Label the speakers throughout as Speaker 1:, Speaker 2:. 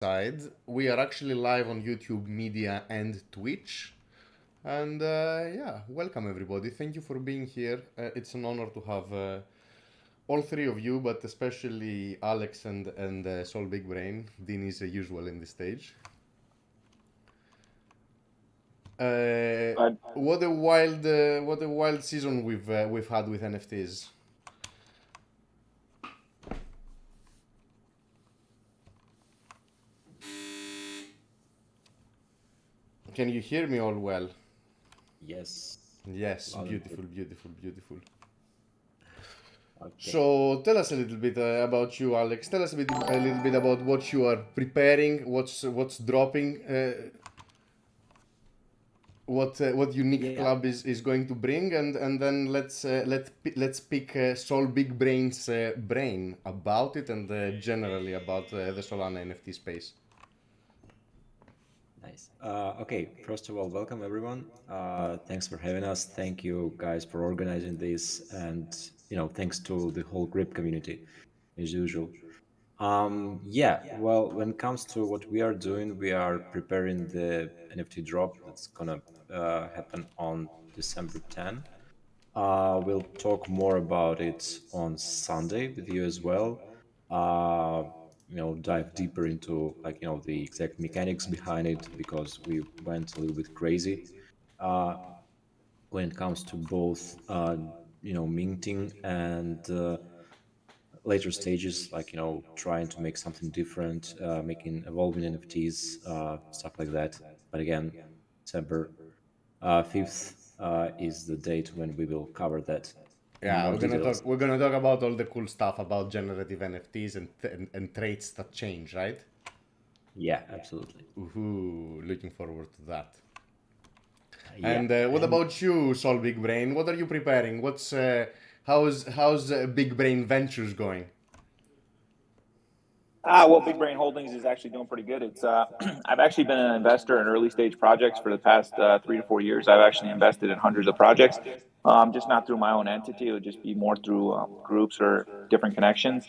Speaker 1: Side. We are actually live on YouTube Media and Twitch. And yeah, welcome everybody. Thank you for being here. It's an honor to have all three of you, but especially Alex and SolBigBrain. Dean is usual in this stage.
Speaker 2: But
Speaker 1: What a wild season we've had with NFTs. Can you hear me all well?
Speaker 3: Yes.
Speaker 1: Yes,
Speaker 3: Loud and
Speaker 1: beautiful, beautiful, beautiful.
Speaker 3: Okay.
Speaker 1: So tell us a little bit about you, Alex. Tell us a little bit about what you are preparing, what's dropping, what unique
Speaker 3: Yeah.
Speaker 1: club is going to bring, and then let's pick Sol Big Brain's brain about it and generally about the Solana NFT space.
Speaker 3: Nice. Okay. First of all, welcome everyone. Thanks for having us. Thank you guys for organizing this, and thanks to the whole grip community, as usual. Yeah. Well, when it comes to what we are doing, we are preparing the NFT drop that's gonna happen on December 10. We'll talk more about it on Sunday with you as well. Uh, Dive deeper into the exact mechanics behind it because we went a little bit crazy uh, when it comes to both minting and later stages, like trying to make something different, making evolving NFTs, stuff like that. But again, December 5th is the date when we will cover that in
Speaker 1: Yeah,
Speaker 3: more details.
Speaker 1: we're gonna talk about all the cool stuff about generative NFTs and traits that change, right?
Speaker 3: Yeah, absolutely.
Speaker 1: Ooh, looking forward to that.
Speaker 3: Yeah,
Speaker 1: And what
Speaker 3: and
Speaker 1: about you, Sol Big Brain? What are you preparing? How's Big Brain Ventures going?
Speaker 2: well, Big Brain Holdings is actually doing pretty good. It's I've actually been an investor in early stage projects for the past 3 to 4 years. I've actually invested in hundreds of projects, just not through my own entity. It would just be more through groups or different connections.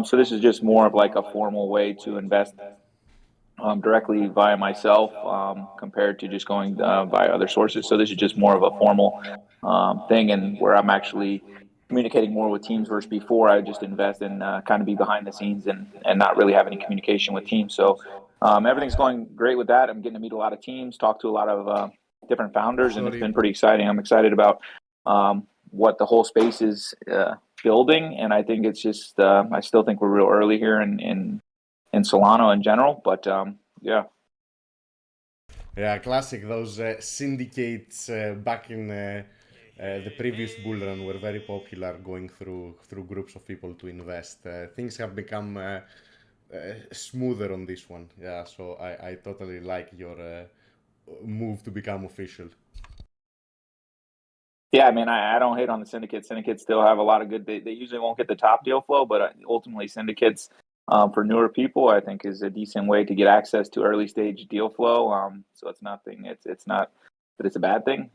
Speaker 2: So this is just more of like a formal way to invest directly via myself compared to just going via other sources. So this is just more of a formal thing, and where I'm actually communicating more with teams versus before I just invest and kind of be behind the scenes and not really have any communication with teams. So everything's going great with that. I'm getting to meet a lot of teams, talk to a lot of different founders, and it's
Speaker 1: Sorry.
Speaker 2: been pretty exciting. I'm excited about what the whole space is building, and I think it's just I still think we're real early here in Solana in general. But yeah,
Speaker 1: Yeah, classic. Those syndicates back in the previous bull run were very popular, going through groups of people to invest. Things have become smoother on this one. Yeah, so I totally like your move to become official.
Speaker 2: yeah. I mean, I don't hate on the syndicates. Syndicates still have a lot of good. They usually won't get the top deal flow, but ultimately syndicates for newer people, I think, is a decent way to get access to early stage deal flow. So it's nothing. It's not that it's a bad thing.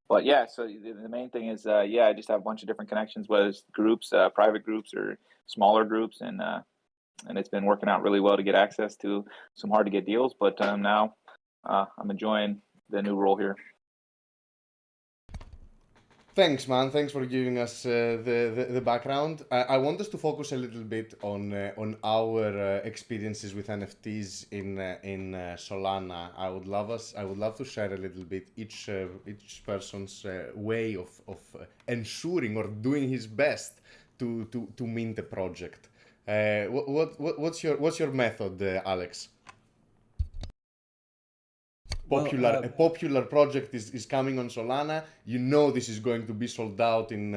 Speaker 2: But yeah, so the main thing is, yeah, I just have a bunch of different connections, whether it's groups, private groups, or smaller groups, and it's been working out really well to get access to some hard to get deals. But now I'm enjoying the new role here.
Speaker 1: Thanks, man. Thanks for giving us the background. I want us to focus a little bit on our experiences with NFTs in Solana. I would love to share a little bit each person's way of ensuring or doing his best to mint a project. What's your method, Alex?
Speaker 3: well,
Speaker 1: A popular project is coming on Solana. You know this is going to be sold out in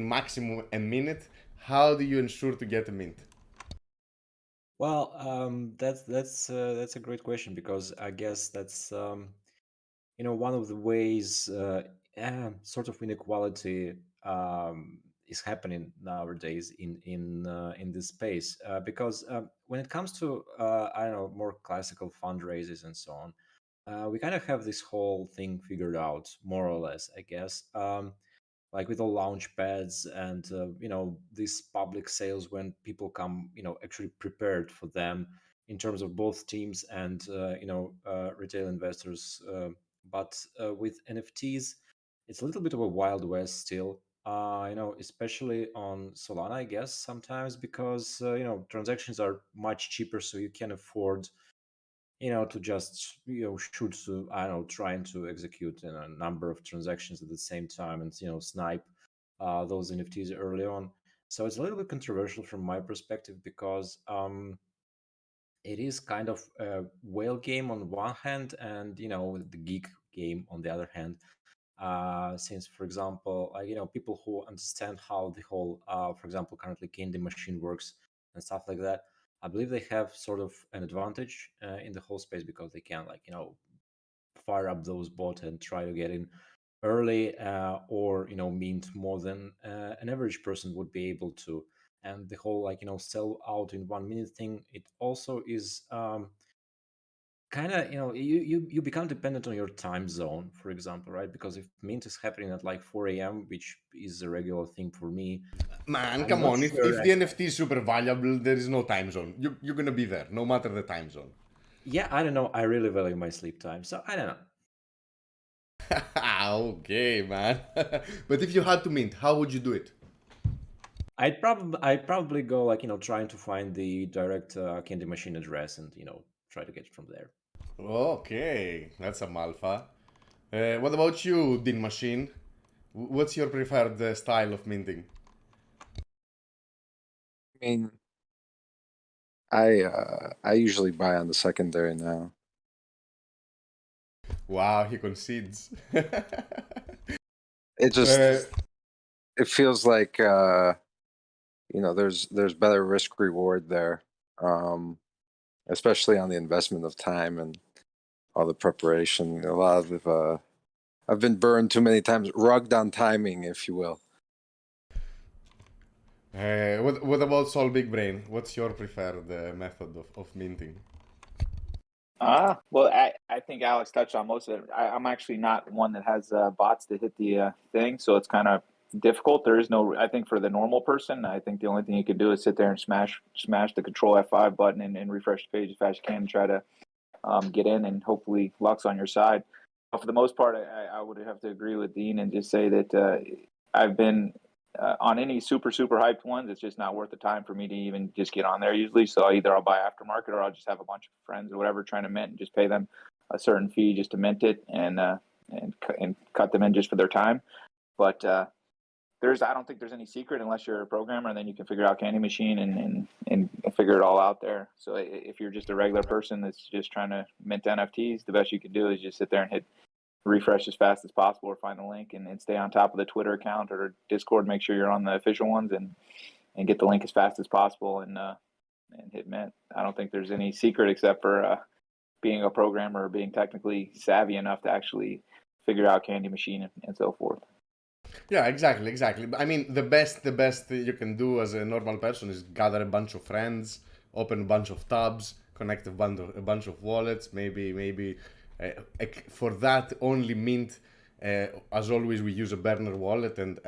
Speaker 1: maximum a minute. How do you ensure to get a mint?
Speaker 3: that's a great question because I guess that's one of the ways sort of inequality is happening nowadays in this space because when it comes to I don't know, more classical fundraisers and so on, we kind of have this whole thing figured out more or less, I guess. Like with all launch pads and these public sales when people come actually prepared for them, in terms of both teams and retail investors. But with NFTs, it's a little bit of a wild west still. Especially on Solana, I guess sometimes because transactions are much cheaper, so you can afford to just shoot I don't know, trying to execute a number of transactions at the same time and snipe those NFTs early on. So it's a little bit controversial from my perspective because it is kind of a whale game on one hand and the geek game on the other hand. Since, for example, people who understand how the whole, for example, currently candy machine works and stuff like that, I believe they have sort of an advantage in the whole space because they can fire up those bots and try to get in early, or mint more than an average person would be able to. And the whole sell out in 1 minute thing, it also is kind of you become dependent on your time zone, for example, right? Because if mint is happening at like 4 a.m., which is a regular thing for me,
Speaker 1: Man,
Speaker 3: I'm
Speaker 1: come
Speaker 3: not
Speaker 1: on. If,
Speaker 3: sure.
Speaker 1: if the NFT is super valuable, there is no time zone. You're gonna be there, no matter the time zone.
Speaker 3: Yeah, I don't know, I really value my sleep time, so I don't know.
Speaker 1: Okay, man. But if you had to mint, how would you do it?
Speaker 3: I'd probably go trying to find the direct candy machine address and try to get it from there.
Speaker 1: Okay, that's a malfa. What about you, Din Machine? What's your preferred style of minting?
Speaker 4: I mean, I usually buy on the secondary now.
Speaker 1: Wow, he concedes.
Speaker 4: It just
Speaker 1: Uh,
Speaker 4: it feels like there's better risk reward there, especially on the investment of time and all the preparation. A lot of I've been burned too many times, rugged on timing, if you will.
Speaker 1: what about SolBigBrain? What's your preferred method of minting?
Speaker 2: Well, I think Alex touched on most of it. I'm actually not one that has bots to hit the thing, so it's kind of difficult. There is no, I think for the normal person, I think the only thing you can do is sit there and smash the Control F5 button and refresh the page as fast as you can and try to get in, and hopefully luck's on your side. But for the most part, I would have to agree with Dean and just say that I've been on any super hyped ones. It's just not worth the time for me to even just get on there usually. So either I'll buy aftermarket or I'll just have a bunch of friends or whatever trying to mint and just pay them a certain fee just to mint it and cut them in just for their time. But I don't think there's any secret unless you're a programmer, and then you can figure out Candy Machine and figure it all out there. So if you're just a regular person that's just trying to mint NFTs, the best you can do is just sit there and hit refresh as fast as possible or find the link and stay on top of the Twitter account or Discord. Make sure you're on the official ones and get the link as fast as possible and hit mint. I don't think there's any secret except for being a programmer or being technically savvy enough to actually figure out Candy Machine and so forth.
Speaker 1: Yeah, exactly. I mean, the best you can do as a normal person is gather a bunch of friends, open a bunch of tabs, connect a bunch of wallets. Maybe for that only mint. As always, we use a burner wallet, and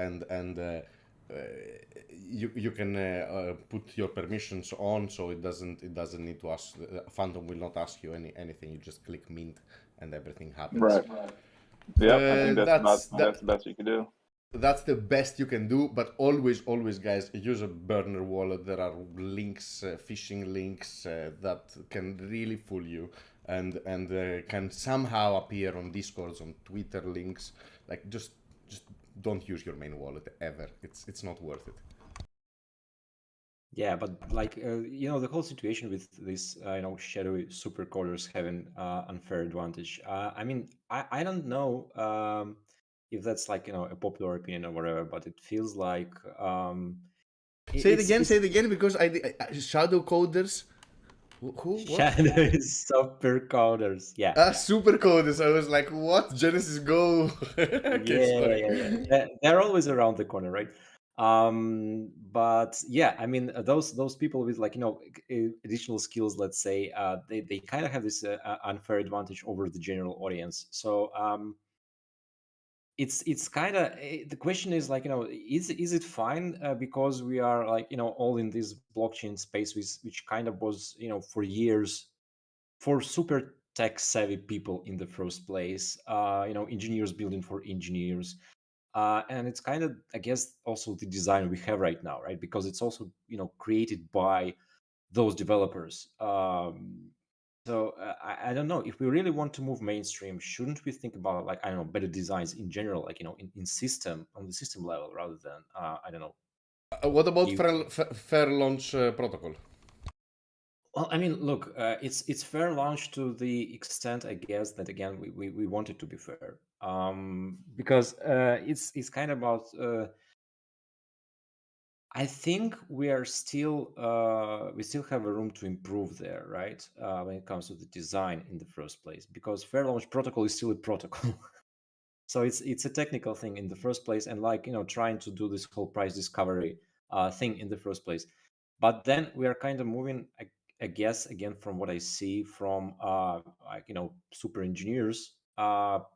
Speaker 1: you can put your permissions on, so it doesn't need to ask. Phantom will not ask you anything. You just click mint, and everything happens.
Speaker 2: Right. Yeah, I think that's the best you can do.
Speaker 1: That's the best you can do, but always, guys, use a burner wallet. There are links, phishing links that can really fool you, and can somehow appear on Discords, on Twitter links. Like just don't use your main wallet ever. It's not worth it.
Speaker 3: Yeah, but the whole situation with this shadowy super coders having unfair advantage. I mean, I don't know if that's a popular opinion or whatever, but it feels like
Speaker 1: Say it again, because shadow coders. Who? What?
Speaker 3: Shadow super coders. Yeah.
Speaker 1: Super coders. I was like, what? Genesis Go. Okay,
Speaker 3: Yeah. They're always around the corner, right? But yeah, I mean, those people with additional skills, let's say, they kind of have this unfair advantage over the general audience. So it's kind of, the question is like, is it fine because we are like, all in this blockchain space, which kind of was, for years, for super tech savvy people in the first place, engineers building for engineers. And it's kind of, I guess, also the design we have right now, right? Because it's also, created by those developers. So I don't know, if we really want to move mainstream, shouldn't we think about, like, I don't know, better designs in general, like, in system, on the system level, rather than I don't know.
Speaker 1: What about
Speaker 3: You,
Speaker 1: fair launch protocol?
Speaker 3: well, I mean, look, it's fair launch to the extent, I guess, that again we want it to be fair, because it's kind of about. I think we still have a room to improve there, right? When it comes to the design in the first place, because fair launch protocol is still a protocol. So it's a technical thing in the first place, and like, trying to do this whole price discovery thing in the first place. But then we are kind of moving, I guess, again, from what I see from like, super engineers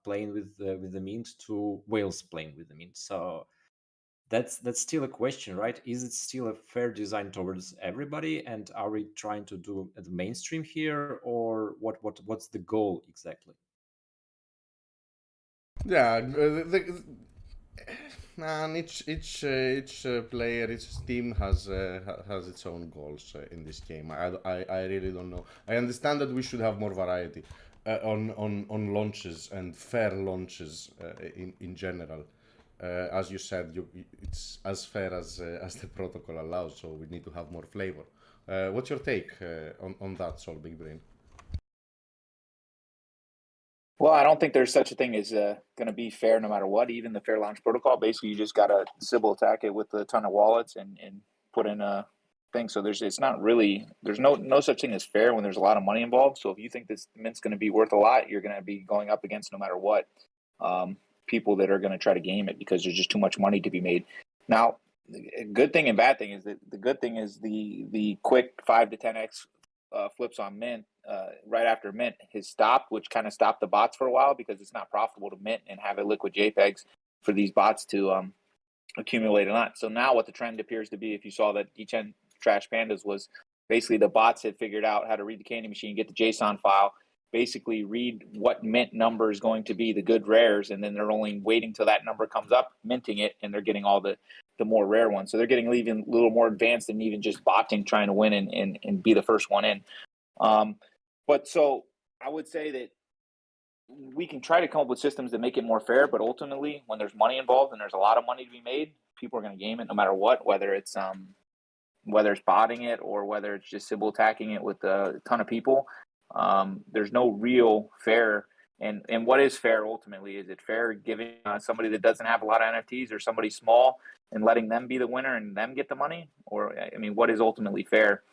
Speaker 3: playing with the mint to whales playing with the mint. So that's still a question, right? Is it still a fair design towards everybody, and are we trying to do the mainstream here, or what's the goal exactly?
Speaker 1: Yeah, and each player, each team has its own goals in this game. I really don't know. I understand that we should have more variety on launches and fair launches in general. As you said, it's as fair as the protocol allows, so we need to have more flavor. What's your take on that, SolBigBrain?
Speaker 2: Well, I don't think there's such a thing as going to be fair no matter what. Even the fair launch protocol, basically, you just got to Sybil attack it with a ton of wallets and put in a thing. So there's no such thing as fair when there's a lot of money involved. So if you think this mint's going to be worth a lot, you're going to be going up against, no matter what, people that are going to try to game it because there's just too much money to be made. Now, a good thing and bad thing is that the good thing is the quick 5 to 10x flips on mint right after mint has stopped, which kind of stopped the bots for a while because it's not profitable to mint and have a liquid JPEGs for these bots to accumulate or not. So now what the trend appears to be, if you saw that D10 Trash Pandas, was basically the bots had figured out how to read the candy machine, get the JSON file, basically read what mint number is going to be the good rares, and then they're only waiting till that number comes up, minting it, and they're getting all the more rare ones. So they're getting even a little more advanced than even just botting, trying to win and be the first one in. But so I would say that we can try to come up with systems that make it more fair, but ultimately, when there's money involved and there's a lot of money to be made, people are going to game it no matter what, whether it's botting it or whether it's just Sybil attacking it with a ton of people. There's no real fair. And what is fair ultimately? Is it fair giving somebody that doesn't have a lot of NFTs or somebody small and letting them be the winner and them get the money? Or, I mean, what is ultimately fair?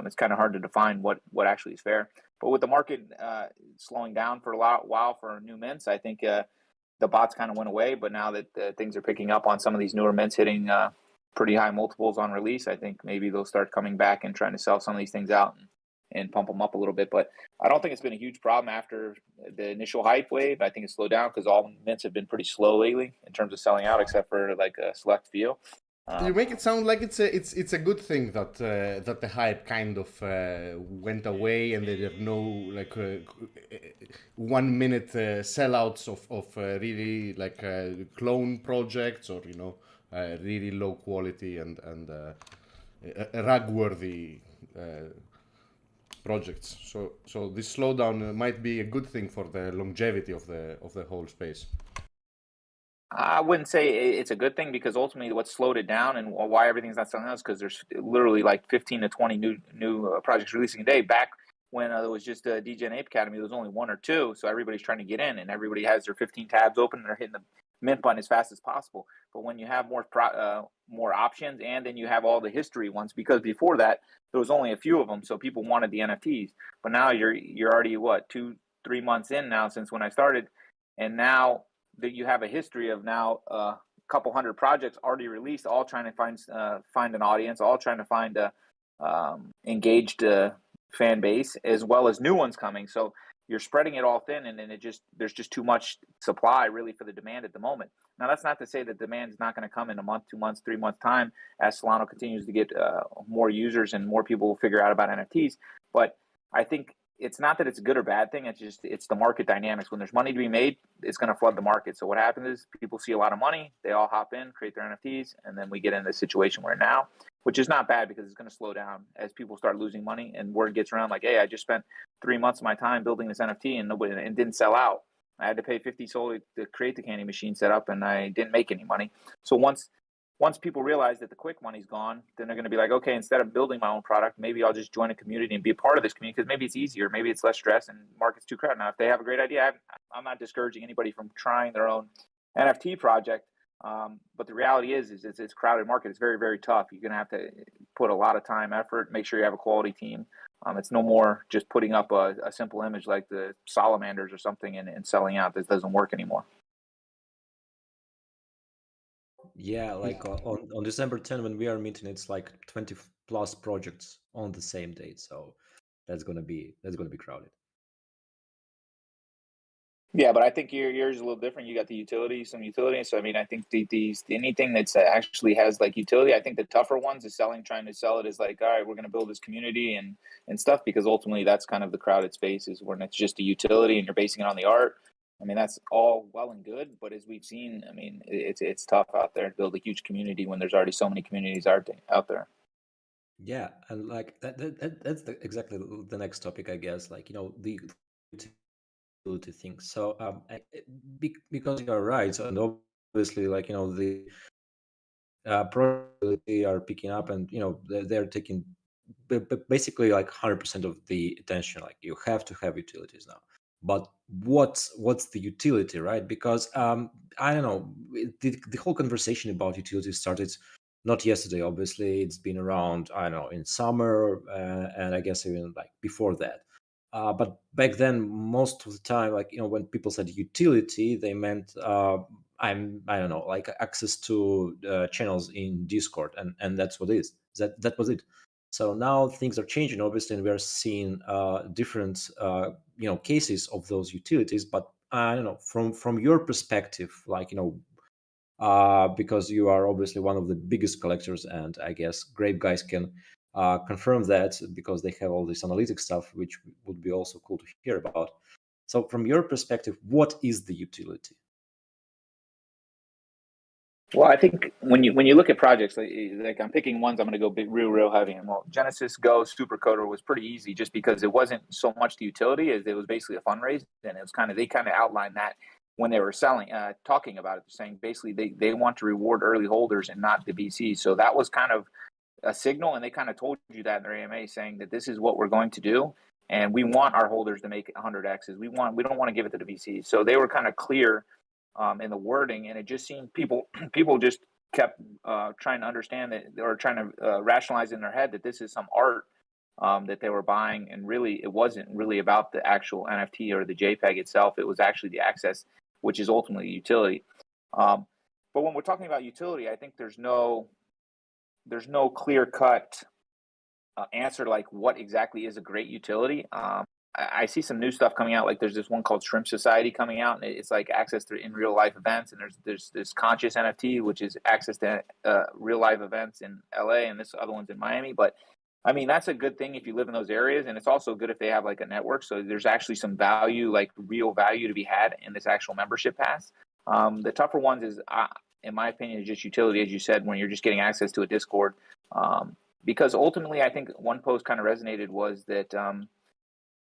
Speaker 2: It's kind of hard to define what actually is fair. But with the market slowing down for a while for new mints, I think the bots kind of went away. But now that things are picking up on some of these newer mints hitting pretty high multiples on release, I think maybe they'll start coming back and trying to sell some of these things out and pump them up a little bit. But I don't think it's been a huge problem after the initial hype wave. I think it's slowed down because all mints have been pretty slow lately in terms of selling out, except for like a select few.
Speaker 1: You make it sound like it's a good thing that that the hype kind of went away and there are no like 1 minute sellouts of really like clone projects or really low quality and rag worthy projects. So this slowdown might be a good thing for the longevity of the whole space.
Speaker 2: I wouldn't say it's a good thing because ultimately what slowed it down and why everything's not selling out is because there's literally like 15 to 20 new projects releasing a day. Back when there was just a DJ and Ape Academy, there was only 1 or 2. So everybody's trying to get in and everybody has their 15 tabs open and they're hitting the mint button as fast as possible. But when you have more options and then you have all the history ones, because before that, there was only a few of them. So people wanted the NFTs. But now you're already, 2-3 months in now since when I started. And now that you have a history of now a couple hundred projects already released, all trying to find an audience, all trying to find a engaged fan base, as well as new ones coming. So you're spreading it all thin, and then there's just too much supply really for the demand at the moment. Now, that's not to say that demand is not going to come in a month, 2 months, 3 months time as Solana continues to get more users and more people will figure out about NFTs. But I think it's not that it's a good or bad thing. It's the market dynamics. When there's money to be made, it's going to flood the market. So what happens is people see a lot of money, they all hop in, create their NFTs, and then we get in this situation we're in now, which is not bad because it's going to slow down as people start losing money and word gets around like, hey, I just spent 3 months of my time building this NFT and didn't sell out. I had to pay 50 solely to create the candy machine setup, and I didn't make any money. So once people realize that the quick money's gone, then they're going to be like, okay, instead of building my own product, maybe I'll just join a community and be a part of this community because maybe it's easier, maybe it's less stress, and market's too crowded. Now, if they have a great idea, I'm not discouraging anybody from trying their own NFT project, but the reality is it's a crowded market. It's very, very tough. You're going to have to put a lot of time, effort, make sure you have a quality team. It's no more just putting up a simple image like the salamanders or something and selling out. This doesn't work anymore.
Speaker 3: Yeah, like on December 10 when we are meeting, it's like 20 plus projects on the same date. So that's gonna be crowded.
Speaker 2: Yeah, but I think yours is a little different. You got some utility. So I mean, I think anything that's actually has like utility. I think the tougher ones is trying to sell it as like, all right, we're going to build this community and stuff, because ultimately that's kind of the crowded spaces when it's just a utility and you're basing it on the art. I mean, that's all well and good, but as we've seen, I mean, it's tough out there to build a huge community when there's already so many communities out there.
Speaker 3: Yeah, and like that's exactly the next topic, I guess. Like, the utility thing. So because you're right, and obviously, like, the probability are picking up, and they're taking basically like 100% of the attention. Like, you have to have utilities now. But what's the utility, right? Because I don't know, the whole conversation about utilities started not yesterday. Obviously, it's been around, I don't know, in summer, and I guess even like before that. But back then, most of the time, like, when people said utility, they meant I don't know, like access to channels in Discord, and that's what it is. That was it. So now things are changing, obviously, and we are seeing different cases of those utilities. But I don't know, from your perspective, like, because you are obviously one of the biggest collectors, and I guess Grape guys can confirm that because they have all this analytic stuff, which would be also cool to hear about. So from your perspective, what is the utility?
Speaker 2: Well, I think when you look at projects, like I'm picking ones, I'm going to go big, real heavy. And well, Genesis Go Supercoder was pretty easy just because it wasn't so much the utility as it was basically a fundraise, and it was they kind of outlined that when they were talking about it, saying basically they want to reward early holders and not the VCs. So that was kind of a signal, and they kind of told you that in their AMA, saying that this is what we're going to do, and we want our holders to make 100x's. We don't want to give it to the VCs. So they were kind of clear in the wording, and it just seemed people just kept trying to understand that, or trying to rationalize in their head that this is some art that they were buying, and really it wasn't really about the actual NFT or the JPEG itself. It was actually the access, which is ultimately utility. But when we're talking about utility, I think there's no clear-cut answer like what exactly is a great utility. I see some new stuff coming out, like there's this one called Shrimp Society coming out, and it's like access to in real life events, and there's this Conscious NFT, which is access to real life events in LA, and this other one's in Miami. But I mean, that's a good thing if you live in those areas, and it's also good if they have like a network, so there's actually some value, like real value to be had in this actual membership pass. The tougher ones is, in my opinion, is just utility, as you said, when you're just getting access to a Discord. Because ultimately, I think one post kind of resonated was that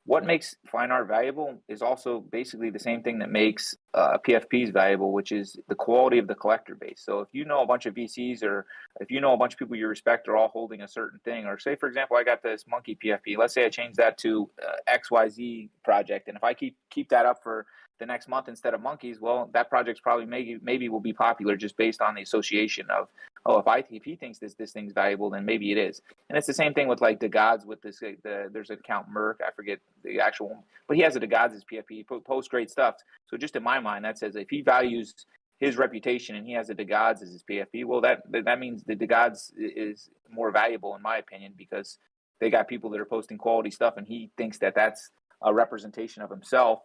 Speaker 2: what makes fine art valuable is also basically the same thing that makes PFPs valuable, which is the quality of the collector base. So if you know a bunch of VCs, or if you know a bunch of people you respect are all holding a certain thing, or say, for example, I got this monkey PFP. Let's say I change that to XYZ project, and if I keep that up for the next month instead of monkeys, well, that project's probably maybe will be popular just based on the association of, oh, if he thinks this thing's valuable, then maybe it is. And it's the same thing with like the gods with this. There's an account Merc, I forget the actual one, but he has a DeGods as PFP. He posts great stuff. So just in my mind, that says if he values his reputation and he has a DeGods as his PFP, well, that means the DeGods is more valuable in my opinion, because they got people that are posting quality stuff, and he thinks that that's a representation of himself,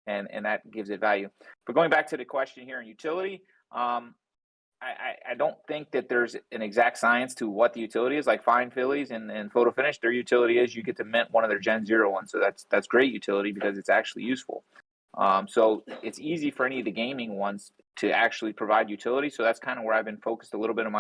Speaker 2: and that gives it value. But going back to the question here in utility, I don't think that there's an exact science to what the utility is. Like Fine Phillies and Photo Finish, their utility is you get to mint one of their Gen 0 ones. So that's great utility because it's actually useful. So it's easy for any of the gaming ones to actually provide utility. So that's kind of where I've been focused a little bit of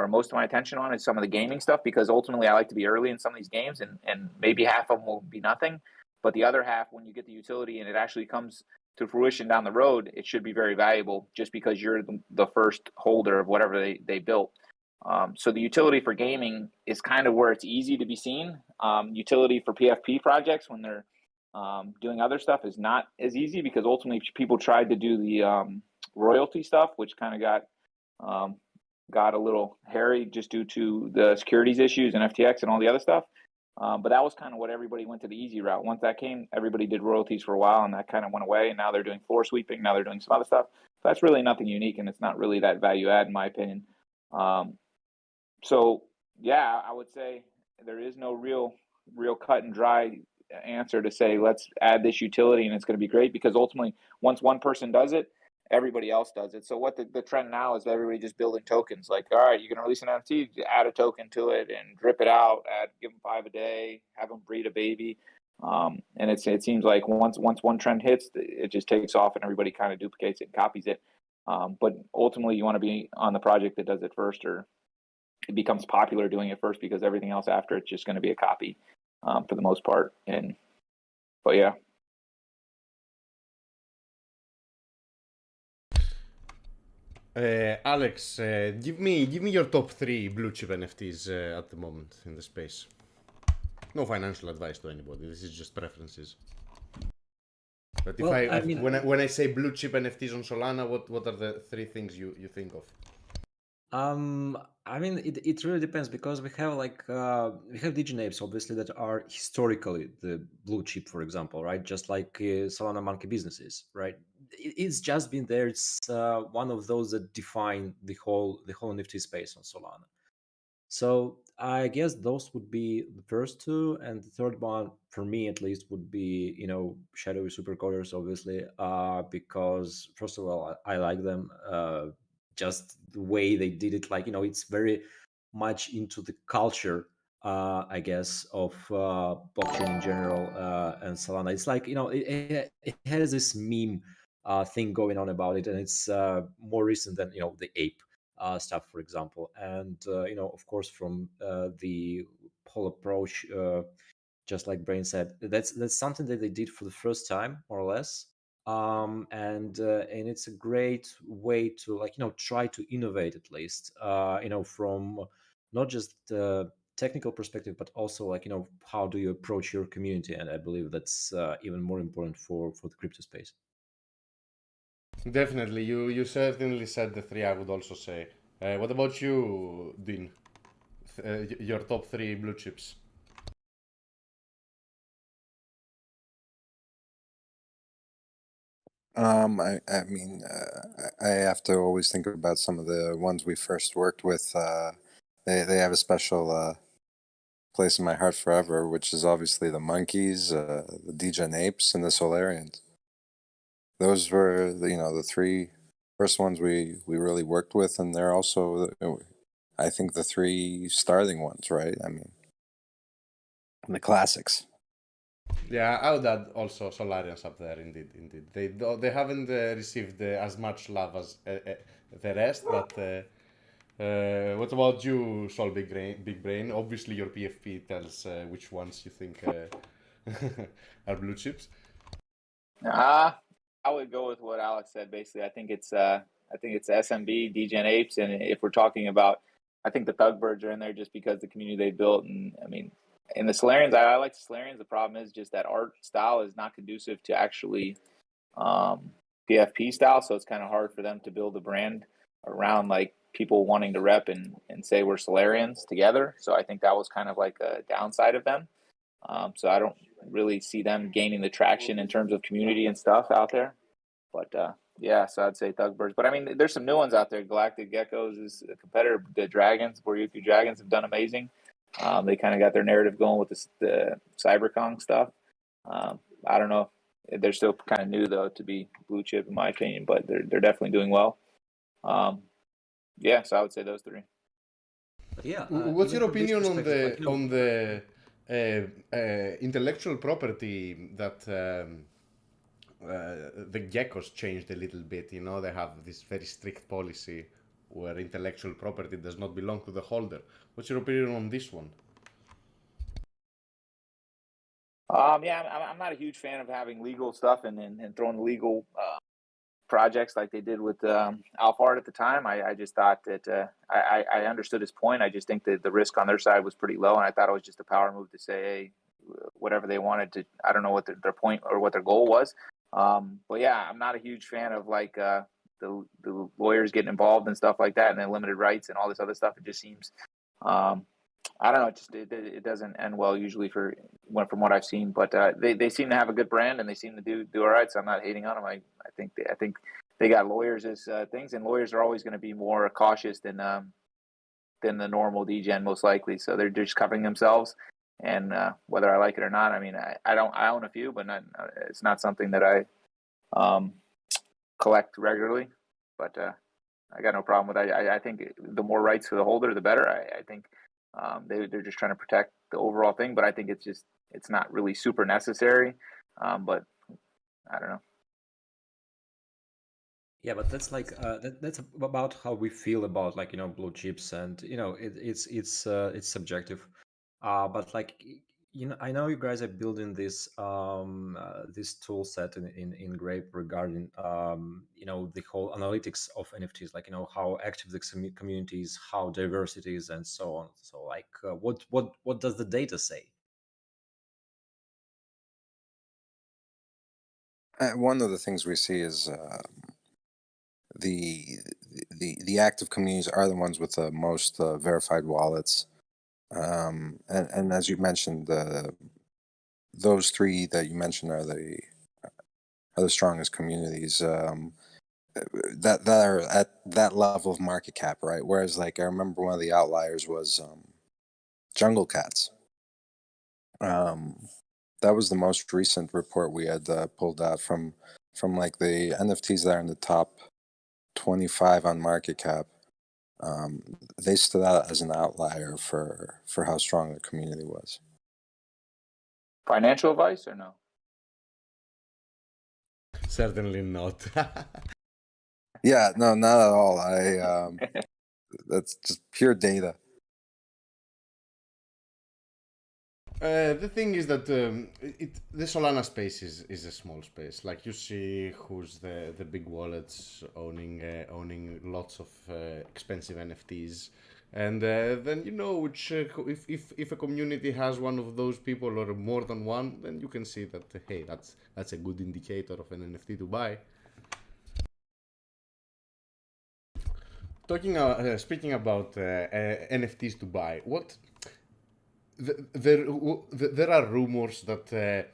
Speaker 2: most of my attention on is some of the gaming stuff, because ultimately I like to be early in some of these games, and maybe half of them will be nothing. But the other half, when you get the utility and it actually comes to fruition down the road, it should be very valuable just because you're the first holder of whatever they built. So the utility for gaming is kind of where it's easy to be seen. Utility for PFP projects when they're doing other stuff is not as easy, because ultimately people tried to do the royalty stuff, which kind of got a little hairy just due to the securities issues and FTX and all the other stuff. But that was kind of what everybody went to the easy route. Once that came, everybody did royalties for a while, and that kind of went away. And now they're doing floor sweeping. Now they're doing some other stuff. So that's really nothing unique, and it's not really that value add, in my opinion. So yeah, I would say there is no real cut and dry answer to say let's add this utility and it's going to be great, because ultimately once one person does it, everybody else does it. So what the trend now is everybody just building tokens. Like, all right, you're going to release an NFT, add a token to it and drip it out, give them 5 a day, have them breed a baby. And it seems like once one trend hits, it just takes off and everybody kind of duplicates it and copies it. But ultimately you want to be on the project that does it first, or it becomes popular doing it first, because everything else after it's just going to be a copy for the most part. But yeah.
Speaker 1: Alex, give me your top 3 blue chip NFTs at the moment in the space. No financial advice to anybody. This is just preferences. But when I say blue chip NFTs on Solana, what are the 3 things you think of?
Speaker 3: I mean, it really depends, because we have we have DJ apes obviously that are historically the blue chip, for example, right? Just like Solana Monkey businesses, right? It's just been there. It's one of those that define the whole NFT space on Solana. So I guess those would be the first 2, and the third one for me at least would be shadowy supercoders, obviously, because first of all I like them. Just the way they did it, it's very much into the culture, I guess, of blockchain in general, and Solana. It's like it has this meme thing going on about it, and it's more recent than the ape stuff, for example. And of course, from the whole approach, just like Brain said, that's something that they did for the first time, more or less. And it's a great way to try to innovate, at least from not just the technical perspective, but also how do you approach your community. And I believe that's even more important for the crypto space.
Speaker 1: Definitely, you certainly said the 3 I would also say. What about you, Dean? Your top 3 blue chips?
Speaker 4: I mean, I have to always think about some of the ones we first worked with. They have a special place in my heart forever, which is obviously the monkeys, the DJ apes, and the Solarians. Those were the 3 first ones we really worked with, and they're also, I think, the 3 starting ones, right? I mean, the classics.
Speaker 1: Yeah, I would add also Solarians up there. Indeed. They haven't received as much love as the rest, but what about you, SolBigBrain? Obviously, your PFP tells which ones you think are blue chips.
Speaker 2: I would go with what Alex said. Basically, I think it's SMB, DJ Apes, and if we're talking about, I think the Thugbirds are in there just because the community they built. And I mean, in the Solarians, I like the Solarians. The problem is just that art style is not conducive to actually PFP style, so it's kind of hard for them to build a brand around like people wanting to rep and say we're Solarians together. So I think that was kind of like a downside of them. So I don't really see them gaining the traction in terms of community and stuff out there. But yeah, so I'd say Thugbirds. But I mean, there's some new ones out there. Galactic Geckos is a competitor. The Dragons, UNQ Dragons, have done amazing. They kind of got their narrative going with the CyberKong stuff. I don't know. They're still kind of new though to be blue chip in my opinion, but they're definitely doing well. Yeah, so I would say those three.
Speaker 3: But yeah,
Speaker 1: What's
Speaker 3: even
Speaker 1: your
Speaker 3: from this
Speaker 1: opinion
Speaker 3: perspective, like, you know,
Speaker 1: on the intellectual property that the geckos changed a little bit? You know, they have this very strict policy where intellectual property does not belong to the holder. What's your opinion on this one?
Speaker 2: Yeah, I'm not a huge fan of having legal stuff and throwing legal projects like they did with Alphard at the time. I just thought that I understood his point. I just think that the risk on their side was pretty low, and I thought it was just a power move to say, hey, whatever they wanted to. I don't know what their point or what their goal was. But yeah, I'm not a huge fan of like the lawyers getting involved and stuff like that, and then limited rights and all this other stuff. It just seems. I don't know. It doesn't end well usually from what I've seen, but they seem to have a good brand and they seem to do all right. So I'm not hating on them. I think they got lawyers as things, and lawyers are always going to be more cautious than the normal DGen most likely. So they're just covering themselves. And whether I like it or not, I mean, I own a few, but it's not something that I collect regularly. But I got no problem with that. I think the more rights for the holder, the better. I think. They're just trying to protect the overall thing, but I think it's not really super necessary. But I don't know.
Speaker 3: yeah, but that's like that's about how we feel about, like, you know, blue chips, and you know, it's subjective. But like, you know, I know you guys are building this tool set in Grape regarding you know, the whole analytics of NFTs, like, you know, how active the community is, how diverse it is, and so on. So like, what does the data say?
Speaker 4: One of the things we see is the the active communities are the ones with the most verified wallets, and as you mentioned, those three that you mentioned are the strongest communities that are at that level of market cap, right? Whereas, like, I remember one of the outliers was Jungle Cats. That was the most recent report we had pulled out from like the NFTs that are in the top 25 on market cap. They stood out as an outlier for how strong the community was.
Speaker 2: Financial advice or no?
Speaker 1: Certainly not.
Speaker 4: Yeah, no, not at all. That's just pure data.
Speaker 1: The thing is that the Solana space is a small space. Like, you see who's the big wallets owning lots of expensive NFTs, and then you know which if a community has one of those people or more than one, then you can see that hey, that's a good indicator of an NFT to buy. Speaking about NFTs to buy, there are rumors that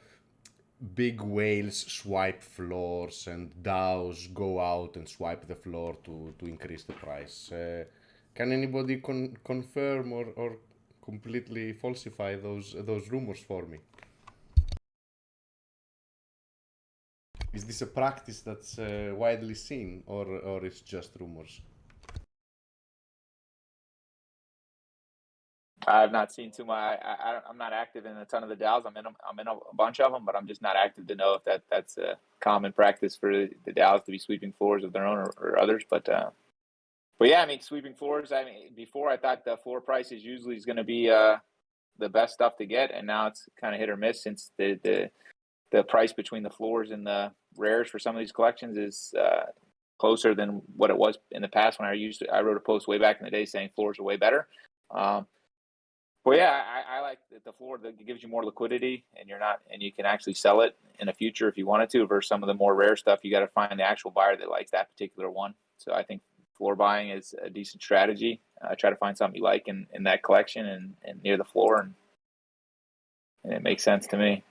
Speaker 1: big whales swipe floors and DAOs go out and swipe the floor to increase the price. Can anybody confirm or completely falsify those rumors for me? Is this a practice that's widely seen, or it's just rumors?
Speaker 2: I've not seen too much. I'm not active in a ton of the DAOs. I'm in a bunch of them, but I'm just not active to know if that's a common practice for the DAOs to be sweeping floors of their own or others. But yeah, I mean, sweeping floors. I mean, before I thought the floor price is usually going to be the best stuff to get, and now it's kind of hit or miss since the price between the floors and the rares for some of these collections is closer than what it was in the past when I wrote a post way back in the day saying floors are way better. Well, yeah, I like the floor that gives you more liquidity, and you can actually sell it in the future if you wanted to. Versus some of the more rare stuff, you got to find the actual buyer that likes that particular one. So I think floor buying is a decent strategy. Try to find something you like in that collection and near the floor, and it makes sense to me.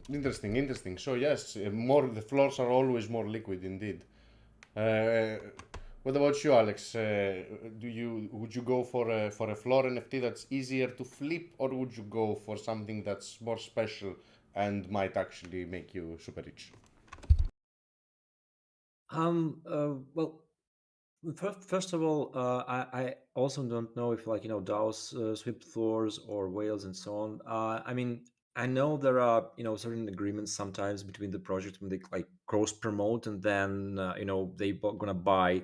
Speaker 1: Interesting. So yes, the floors are always more liquid indeed. What about you, Alex? Would you go for a floor NFT that's easier to flip, or would you go for something that's more special and might actually make you super rich?
Speaker 3: Well, first of all, I also don't know if DAOs sweep floors or whales and so on. I mean, I know there are certain agreements sometimes between the project when they like cross promote, and then they gonna buy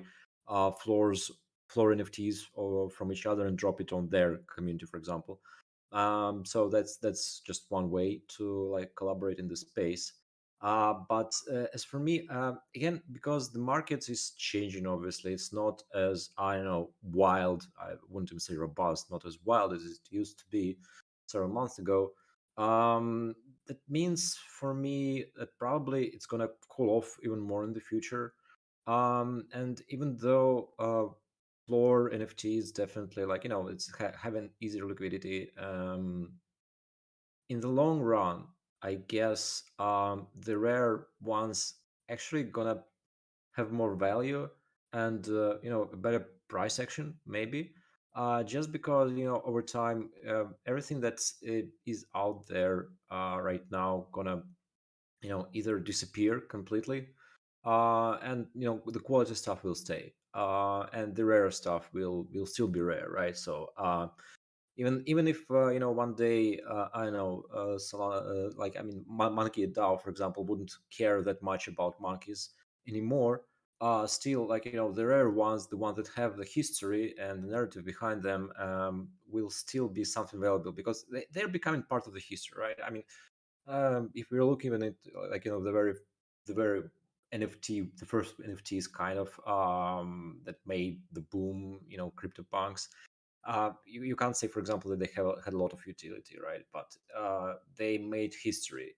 Speaker 3: floors floor NFTs or from each other and drop it on their community, for example. So that's just one way to like collaborate in the space. But as for me, again, because the market is changing, obviously, it's not as, I don't know, wild. I wouldn't even say robust, not as wild as it used to be several months ago. That means for me that probably it's going to cool off even more in the future. And even though floor NFTs definitely it's having easier liquidity. In the long run, I guess the rare ones actually gonna have more value and a better price action maybe. Just because over time everything that's is out there right now gonna either disappear completely, and the quality stuff will stay, and the rare stuff will still be rare, right? So even if one day I don't know Solana, like I mean Monkey DAO for example wouldn't care that much about monkeys anymore. Still, like the rare ones, the ones that have the history and the narrative behind them, will still be something valuable because they're becoming part of the history, right? I mean, if we're looking at it like the very NFT, the first NFTs kind of that made the boom, CryptoPunks. You can't say, for example, that they had a lot of utility, right? But they made history,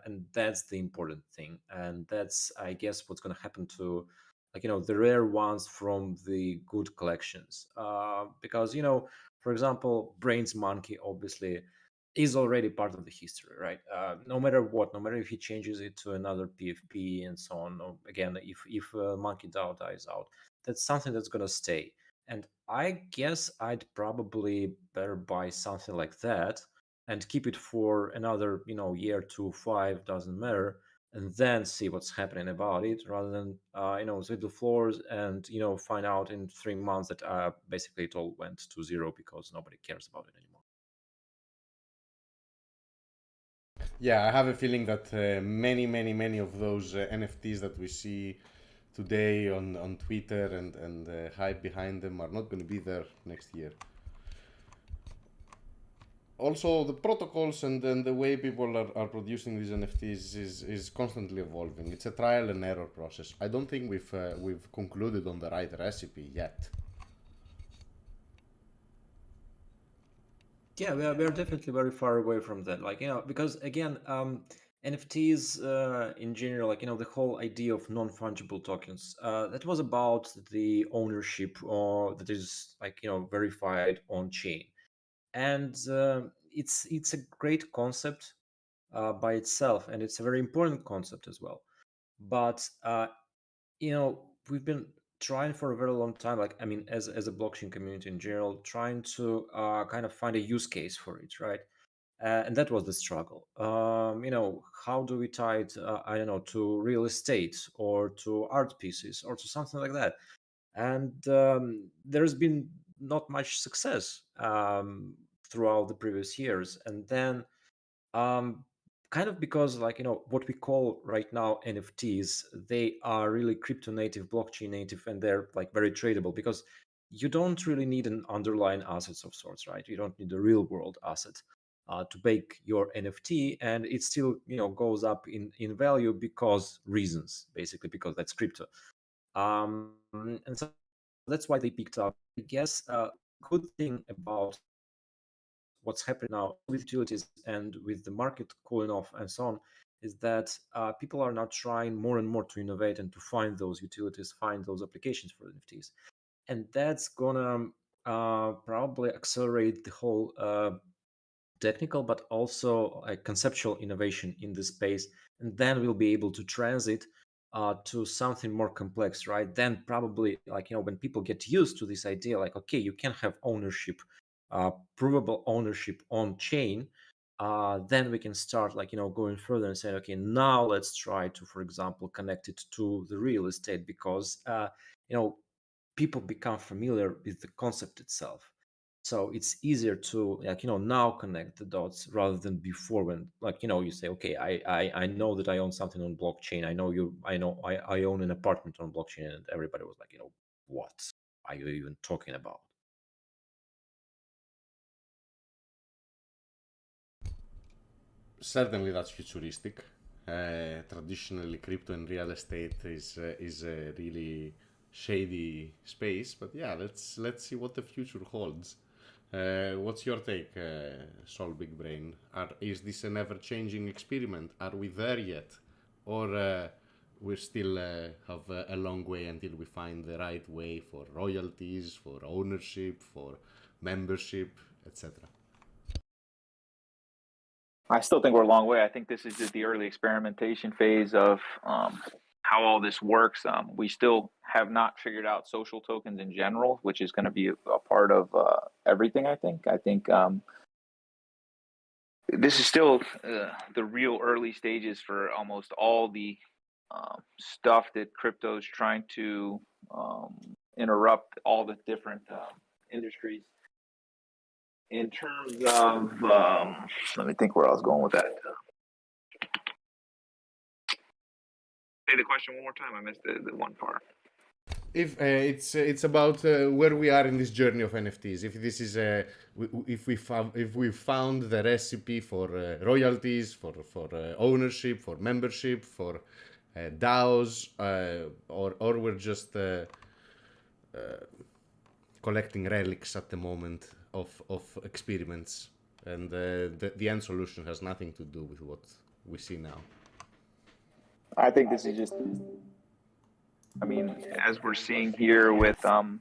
Speaker 3: and that's the important thing. And that's, I guess, what's going to happen to, the rare ones from the good collections. Because for example, Brain's monkey obviously is already part of the history, right? No matter what, no matter if he changes it to another PFP and so on. Or again, if Monkey DAO dies out, that's something that's going to stay. And I guess I'd probably better buy something like that and keep it for another, year to five, doesn't matter, and then see what's happening about it, rather than sweep the floors and find out in 3 months that basically it all went to zero because nobody cares about it anymore.
Speaker 1: Yeah, I have a feeling that many of those NFTs that we see today on Twitter and hype behind them are not going to be there next year. Also, the protocols and the way people are producing these NFTs is constantly evolving. It's a trial and error process. I don't think we've concluded on the right recipe yet.
Speaker 3: Yeah, we are definitely very far away from that. Like, because again, NFTs in general, like, the whole idea of non-fungible tokens, that was about the ownership or that is like, verified on chain. And it's a great concept by itself, and it's a very important concept as well. But we've been trying for a very long time, like I mean as a blockchain community in general, trying to kind of find a use case for it, right? And that was the struggle. How do we tie it, I don't know, to real estate or to art pieces or to something like that? And there's been not much success throughout the previous years. And then um kind of because, like, what we call right now NFTs, they are really crypto native, blockchain native, and they're like very tradable because you don't really need an underlying assets of sorts, right? You don't need a real world asset to bake your NFT, and it still goes up in value because reasons, basically because that's crypto. And so that's why they picked up. I guess good thing about what's happening now with utilities and with the market cooling off and so on is that people are now trying more and more to innovate and to find those utilities, find those applications for NFTs. And that's gonna probably accelerate the whole technical but also conceptual innovation in this space. And then we'll be able to transit to something more complex, right? Then probably, like, when people get used to this idea, like, okay, you can have ownership, provable ownership on chain, then we can start, like, going further and saying, okay, now let's try to, for example, connect it to the real estate, because people become familiar with the concept itself. So it's easier to, like, now connect the dots rather than before, when, like, you say, okay, I know that I own something on blockchain. I own an apartment on blockchain, and everybody was like, what are you even talking about?
Speaker 1: Certainly, that's futuristic. Traditionally, crypto and real estate is a really shady space. But yeah, let's see what the future holds. What's your take, SolBigBrain? Is this an ever-changing experiment? Are we there yet, or we still have a long way until we find the right way for royalties, for ownership, for membership, etc.?
Speaker 2: I still think we're a long way. I think this is just the early experimentation phase of how all this works. We still have not figured out social tokens in general, which is going to be a part of everything, I think. I think this is still the real early stages for almost all the stuff that crypto is trying to interrupt all the different industries. In terms of, let me think where I was going with that. Say the question one more time. I missed the one part.
Speaker 1: If it's about where we are in this journey of NFTs. If this is if we found the recipe for royalties, for ownership, for membership, for DAOs, or we're just collecting relics at the moment of experiments, and the end solution has nothing to do with what we see now.
Speaker 2: I think this is just, I mean, as we're seeing here with the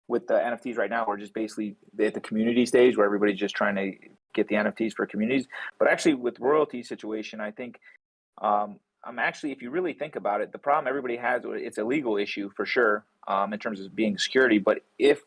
Speaker 2: NFTs right now, we're just basically at the community stage where everybody's just trying to get the NFTs for communities. But actually, with royalty situation, I think I'm actually, if you really think about it, the problem everybody has, it's a legal issue for sure in terms of being security. But if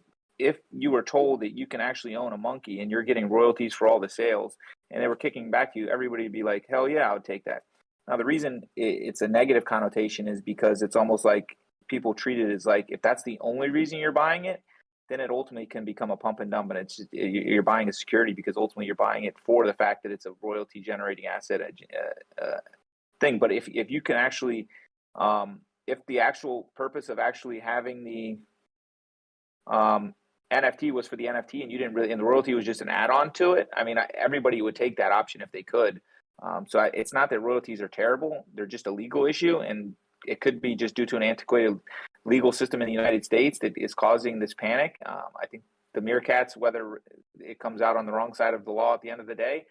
Speaker 2: you were told that you can actually own a monkey and you're getting royalties for all the sales, and they were kicking back to you, everybody would be like, hell yeah, I would take that. Now, the reason it's a negative connotation is because it's almost like people treat it as like, if that's the only reason you're buying it, then it ultimately can become a pump and dump, and it's just, you're buying a security because ultimately you're buying it for the fact that it's a royalty generating asset thing. But if you can actually, if the actual purpose of actually having the NFT was for the NFT, and you didn't really, and the royalty was just an add-on to it, I mean, everybody would take that option if they could. So it's not that royalties are terrible; they're just a legal issue, and it could be just due to an antiquated legal system in the United States that is causing this panic. I think the meerkats, whether it comes out on the wrong side of the law at the end of the day,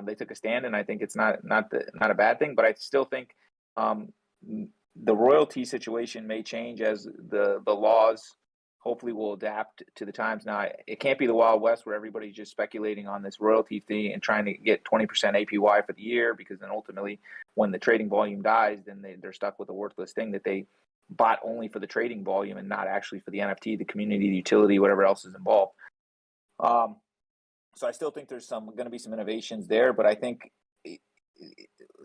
Speaker 2: they took a stand, and I think it's not a bad thing. But I still think the royalty situation may change as the laws hopefully will adapt to the times. Now, it can't be the Wild West where everybody's just speculating on this royalty fee and trying to get 20% APY for the year, because then ultimately when the trading volume dies, then they're stuck with a worthless thing that they bought only for the trading volume and not actually for the NFT, the community, the utility, whatever else is involved. So I still think there's going to be some innovations there, but I think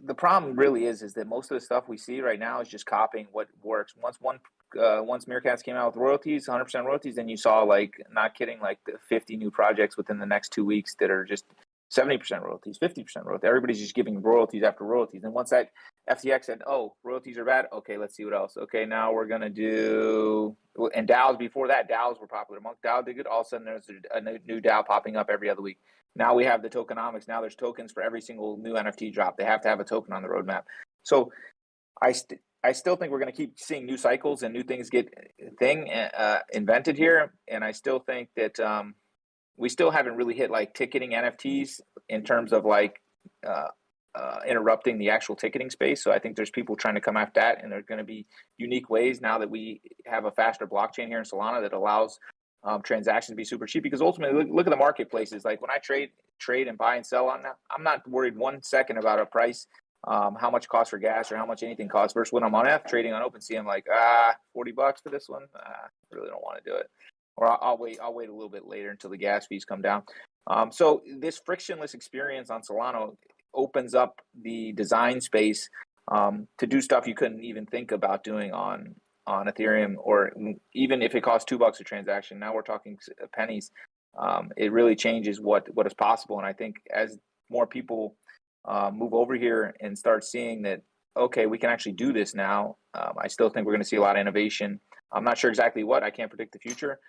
Speaker 2: the problem really is that most of the stuff we see right now is just copying what works. Once Meerkats came out with royalties, 100% royalties, then you saw, like, not kidding, like 50 new projects within the next 2 weeks that are just 70% royalties, 50% royalties. Everybody's just giving royalties after royalties. And once that FTX said, oh, royalties are bad, okay, let's see what else. Okay, now we're going to do, and DAOs before that, DAOs were popular. Monk DAO did good. All of a sudden there's a new DAO popping up every other week. Now we have the tokenomics. Now there's tokens for every single new NFT drop. They have to have a token on the roadmap. So I still think we're going to keep seeing new cycles and new things get invented here. And I still think that we still haven't really hit like ticketing NFTs in terms of like interrupting the actual ticketing space. So I think there's people trying to come after that, and there's going to be unique ways now that we have a faster blockchain here in Solana that allows transactions to be super cheap. Because ultimately, look at the marketplaces. Like when I trade and buy and sell on that, I'm not worried 1 second about a price how much it costs for gas or how much anything costs. Versus when I'm on trading on OpenSea, I'm like, $40 for this one. I really don't want to do it. Or I'll wait a little bit later until the gas fees come down. So this frictionless experience on Solana opens up the design space to do stuff you couldn't even think about doing on Ethereum, or even if it costs $2 a transaction. Now we're talking pennies. It really changes what is possible. And I think as more people move over here and start seeing that, okay, we can actually do this now, I still think we're going to see a lot of innovation. I'm not sure exactly what. I can't predict the future,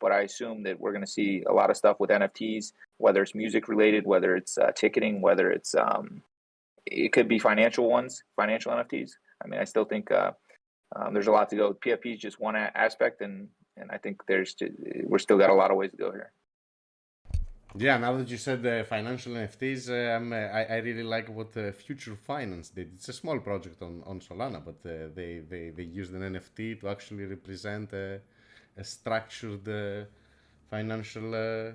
Speaker 2: but I assume that we're going to see a lot of stuff with NFTs, whether it's music related, whether it's ticketing, whether it's it could be financial NFTs. I mean, I still think there's a lot to go. PFP is just one aspect, and I think we're still got a lot of ways to go here.
Speaker 1: Yeah, now that you said the financial NFTs, I really like what Future Finance did. It's a small project on Solana, but they used an NFT to actually represent a structured financial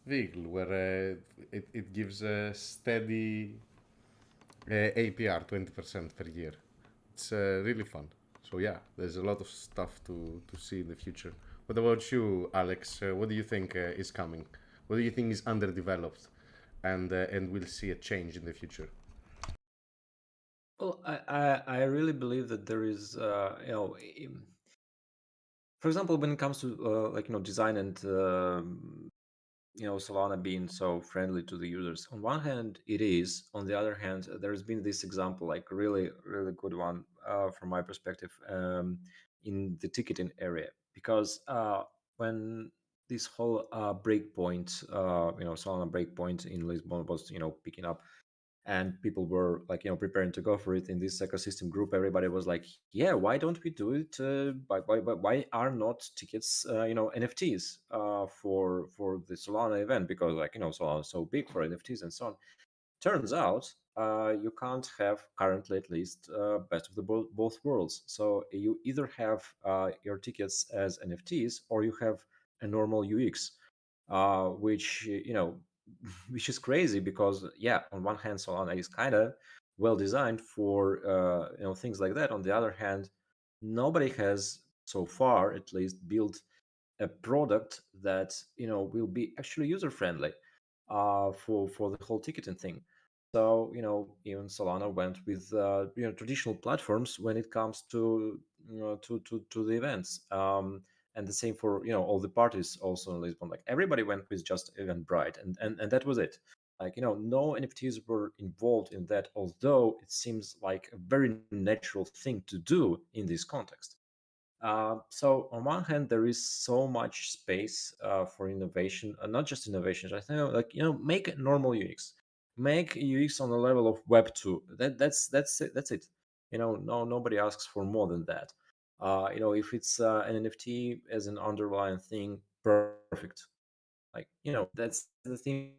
Speaker 1: vehicle where it gives a steady APR, 20% per year. It's really fun. So yeah, there's a lot of stuff to see in the future. What about you, Alex? What do you think is coming? What do you think is underdeveloped, and we'll see a change in the future?
Speaker 3: Well, I really believe that there is, for example, when it comes to design and Solana being so friendly to the users. On one hand, it is. On the other hand, there's been this example, like really good one from my perspective, in the ticketing area, because when this whole breakpoint, Solana breakpoint in Lisbon was, picking up, and people were like, preparing to go for it in this ecosystem group, everybody was like, yeah, why don't we do it? Why are not tickets, NFTs for the Solana event? Because Solana is so big for NFTs and so on. Turns out you can't have currently, at least, best of the both worlds. So you either have your tickets as NFTs, or you have a normal UX, which which is crazy, because on one hand Solana is kind of well designed for things like that. On the other hand, nobody has so far, at least, built a product that will be actually user friendly for the whole ticketing thing. So even Solana went with traditional platforms when it comes to to the events, and the same for all the parties also in Lisbon. Like everybody went with just Eventbrite, and that was it. Like no NFTs were involved in that, although it seems like a very natural thing to do in this context. So on one hand, there is so much space for innovation, not just innovations. I think make a normal UX, make UX on the level of Web 2. That's it. That's it. Nobody asks for more than that. If it's an NFT as an underlying thing, perfect. Like that's the thing.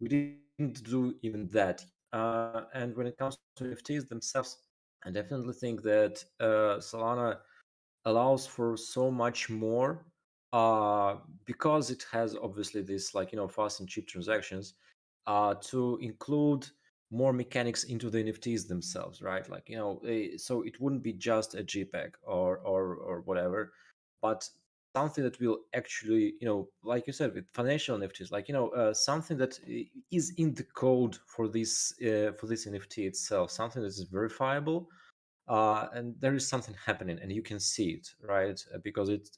Speaker 3: We didn't do even that. And when it comes to NFTs themselves, I definitely think that Solana allows for so much more because it has obviously this fast and cheap transactions to include more mechanics into the NFTs themselves, right? So it wouldn't be just a JPEG or whatever, but something that will actually, like you said, with financial NFTs, something that is in the code for this NFT itself, something that is verifiable, and there is something happening and you can see it, right? Because it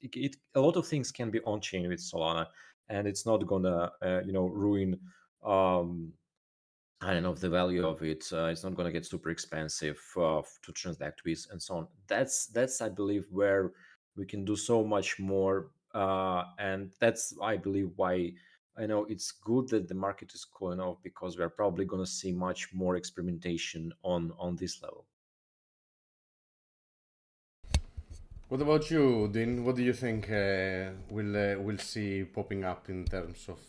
Speaker 3: a lot of things can be on chain with Solana, and it's not gonna ruin I don't know the value of it. It's not gonna get super expensive to transact with and so on. That's I believe where we can do so much more, and that's I believe why I know it's good that the market is cooling off, because we're probably gonna see much more experimentation on this level.
Speaker 1: What about you, Dean? What do you think we'll see popping up in terms of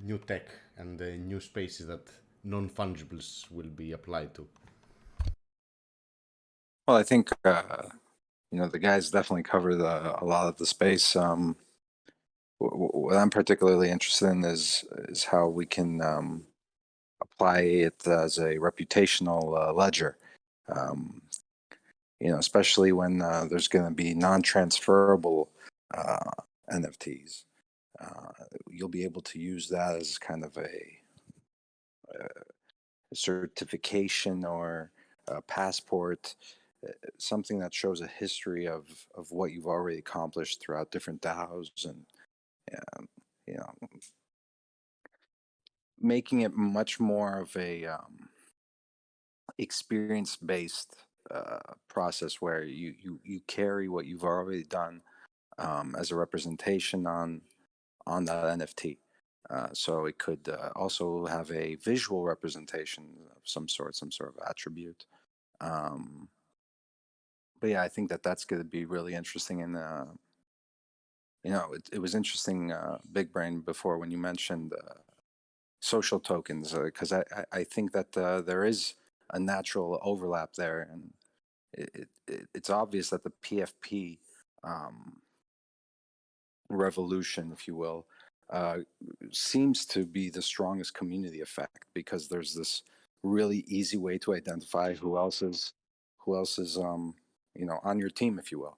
Speaker 1: new tech and new spaces that non-fungibles will be applied to?
Speaker 4: Well, I think the guys definitely covered a lot of the space. What I'm particularly interested in is how we can apply it as a reputational ledger. Um, especially when there's going to be non-transferable uh, NFTs. Uh, you'll be able to use that as kind of a certification or a passport, something that shows a history of what you've already accomplished throughout different DAOs, and um, you know, making it much more of a experience-based process where you carry what you've already done as a representation on that NFT. So it could also have a visual representation of some sort of attribute. Um, but yeah, I think that that's going to be really interesting. And it was interesting, Big Brain, before when you mentioned social tokens, because I think that there is a natural overlap there, and it's obvious that the PFP um, revolution, if you will, uh, seems to be the strongest community effect, because there's this really easy way to identify who else is on your team, if you will.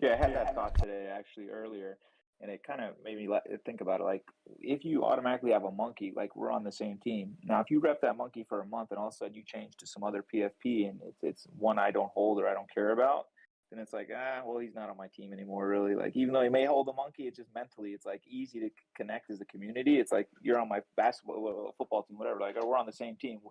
Speaker 2: Yeah, I had that thought today actually earlier, and it kind of made me think about it. Like, if you automatically have a monkey, like we're on the same team. Now, if you rep that monkey for a month and all of a sudden you change to some other PFP and it's one I don't hold or I don't care about, then it's like, well, he's not on my team anymore, really. Like, even though he may hold the monkey, it's just mentally, it's like easy to connect as a community. It's like you're on my basketball, football team, whatever. Like, we're on the same team.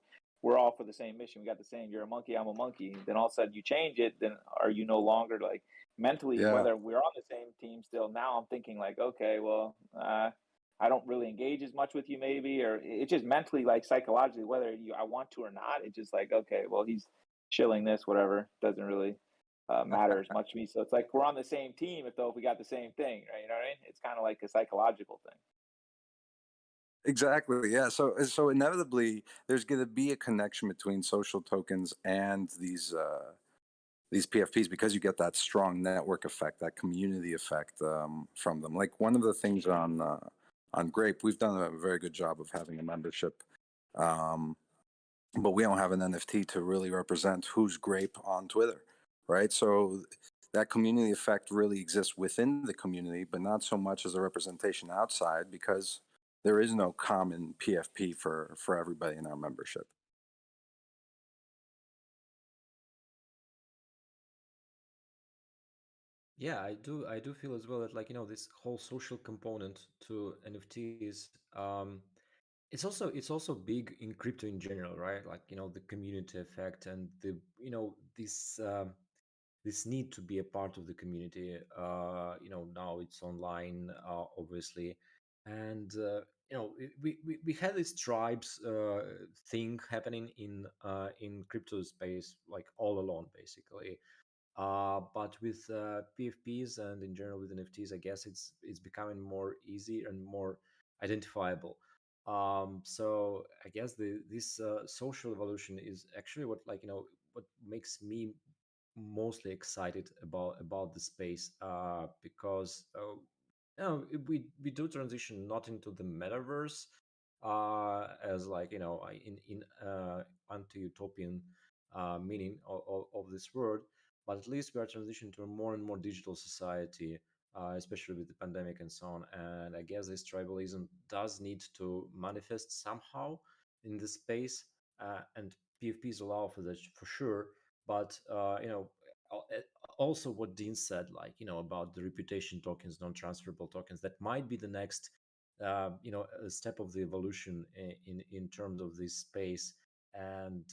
Speaker 2: We're all for the same mission. We got the same. You're a monkey. I'm a monkey. Then all of a sudden you change it. Then are you no longer like mentally,
Speaker 4: Yeah,
Speaker 2: whether we're on the same team still? Now I'm thinking like, okay, well, I don't really engage as much with you, maybe, or it's just mentally, like psychologically, whether I want to or not. It's just like, okay, well, he's shilling this, whatever, doesn't really matter as much to me. So it's like we're on the same team, if we got the same thing, right? You know what I mean? It's kind of like a psychological thing.
Speaker 4: exactly. Yeah. So inevitably, there's going to be a connection between social tokens and these PFPs, because you get that strong network effect, that community effect from them. Like, one of the things on Grape, we've done a very good job of having a membership, um, but we don't have an NFT to really represent who's Grape on Twitter, right? So that community effect really exists within the community, but not so much as a representation outside, because there is no common PFP for everybody in our membership.
Speaker 3: Yeah, I do feel as well that, like, this whole social component to NFTs, it's also big in crypto in general, right? Like, the community effect and the this need to be a part of the community. Now it's online, obviously, and we had this tribes thing happening in crypto space, like all along, basically. But with PFPs and in general with NFTs, I guess it's becoming more easy and more identifiable. So I guess this social evolution is actually what makes me mostly excited about the space, because we do transition not into the metaverse, as, like, in anti-utopian meaning of this word, but at least we are transitioning to a more and more digital society, especially with the pandemic and so on. And I guess this tribalism does need to manifest somehow in the space, and PFPs allow for that for sure. But also what Dean said, like, about the reputation tokens, non-transferable tokens, that might be the next step of the evolution in terms of this space, and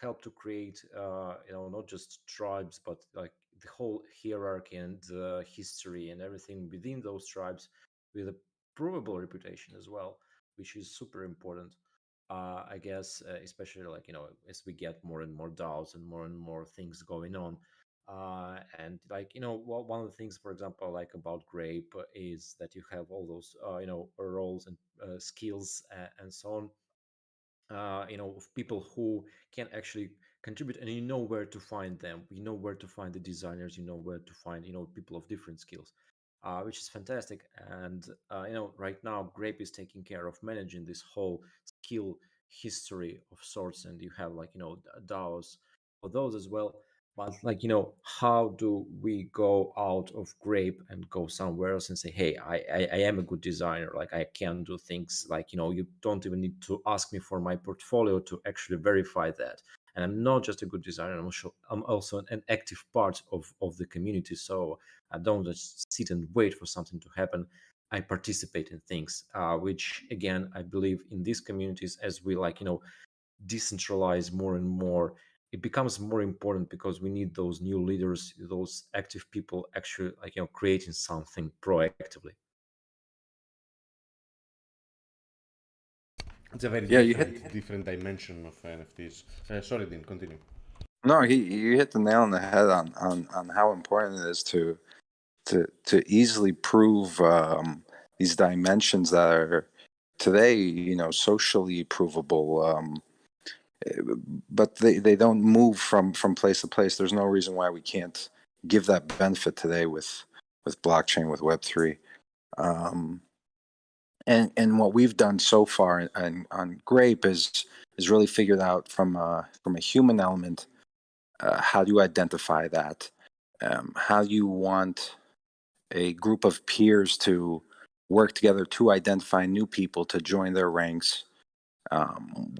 Speaker 3: help to create not just tribes, but like the whole hierarchy and history and everything within those tribes with a provable reputation as well, which is super important. I guess, especially, like, as we get more and more DAOs and more things going on. And, like, one of the things, for example, like about Grape, is that you have all those, roles and skills and so on, of people who can actually contribute, and you know where to find them. You know where to find the designers. You know where to find people of different skills, which is fantastic. And right now Grape is taking care of managing this whole skill history of sorts, and you have DAOs for those as well. But how do we go out of Grape and go somewhere else and say, hey, I am a good designer, like I can do things, like you don't even need to ask me for my portfolio to actually verify that. And I'm not just a good designer, I'm also an active part of the community. So I don't just sit and wait for something to happen. I participate in things, which again, I believe in these communities, as we decentralize more and more, it becomes more important, because we need those new leaders, those active people actually creating something proactively.
Speaker 1: It's a very
Speaker 4: Yeah, you
Speaker 1: different dimension of NFTs. Sorry, Dean, continue.
Speaker 4: No, you hit the nail on the head on how important it is to easily prove these dimensions that are today, socially provable. But they don't move from place to place. There's no reason why we can't give that benefit today with blockchain, with Web3. And what we've done so far on Grape is really figured out from a human element. How do you identify that? How do you want a group of peers to work together to identify new people to join their ranks?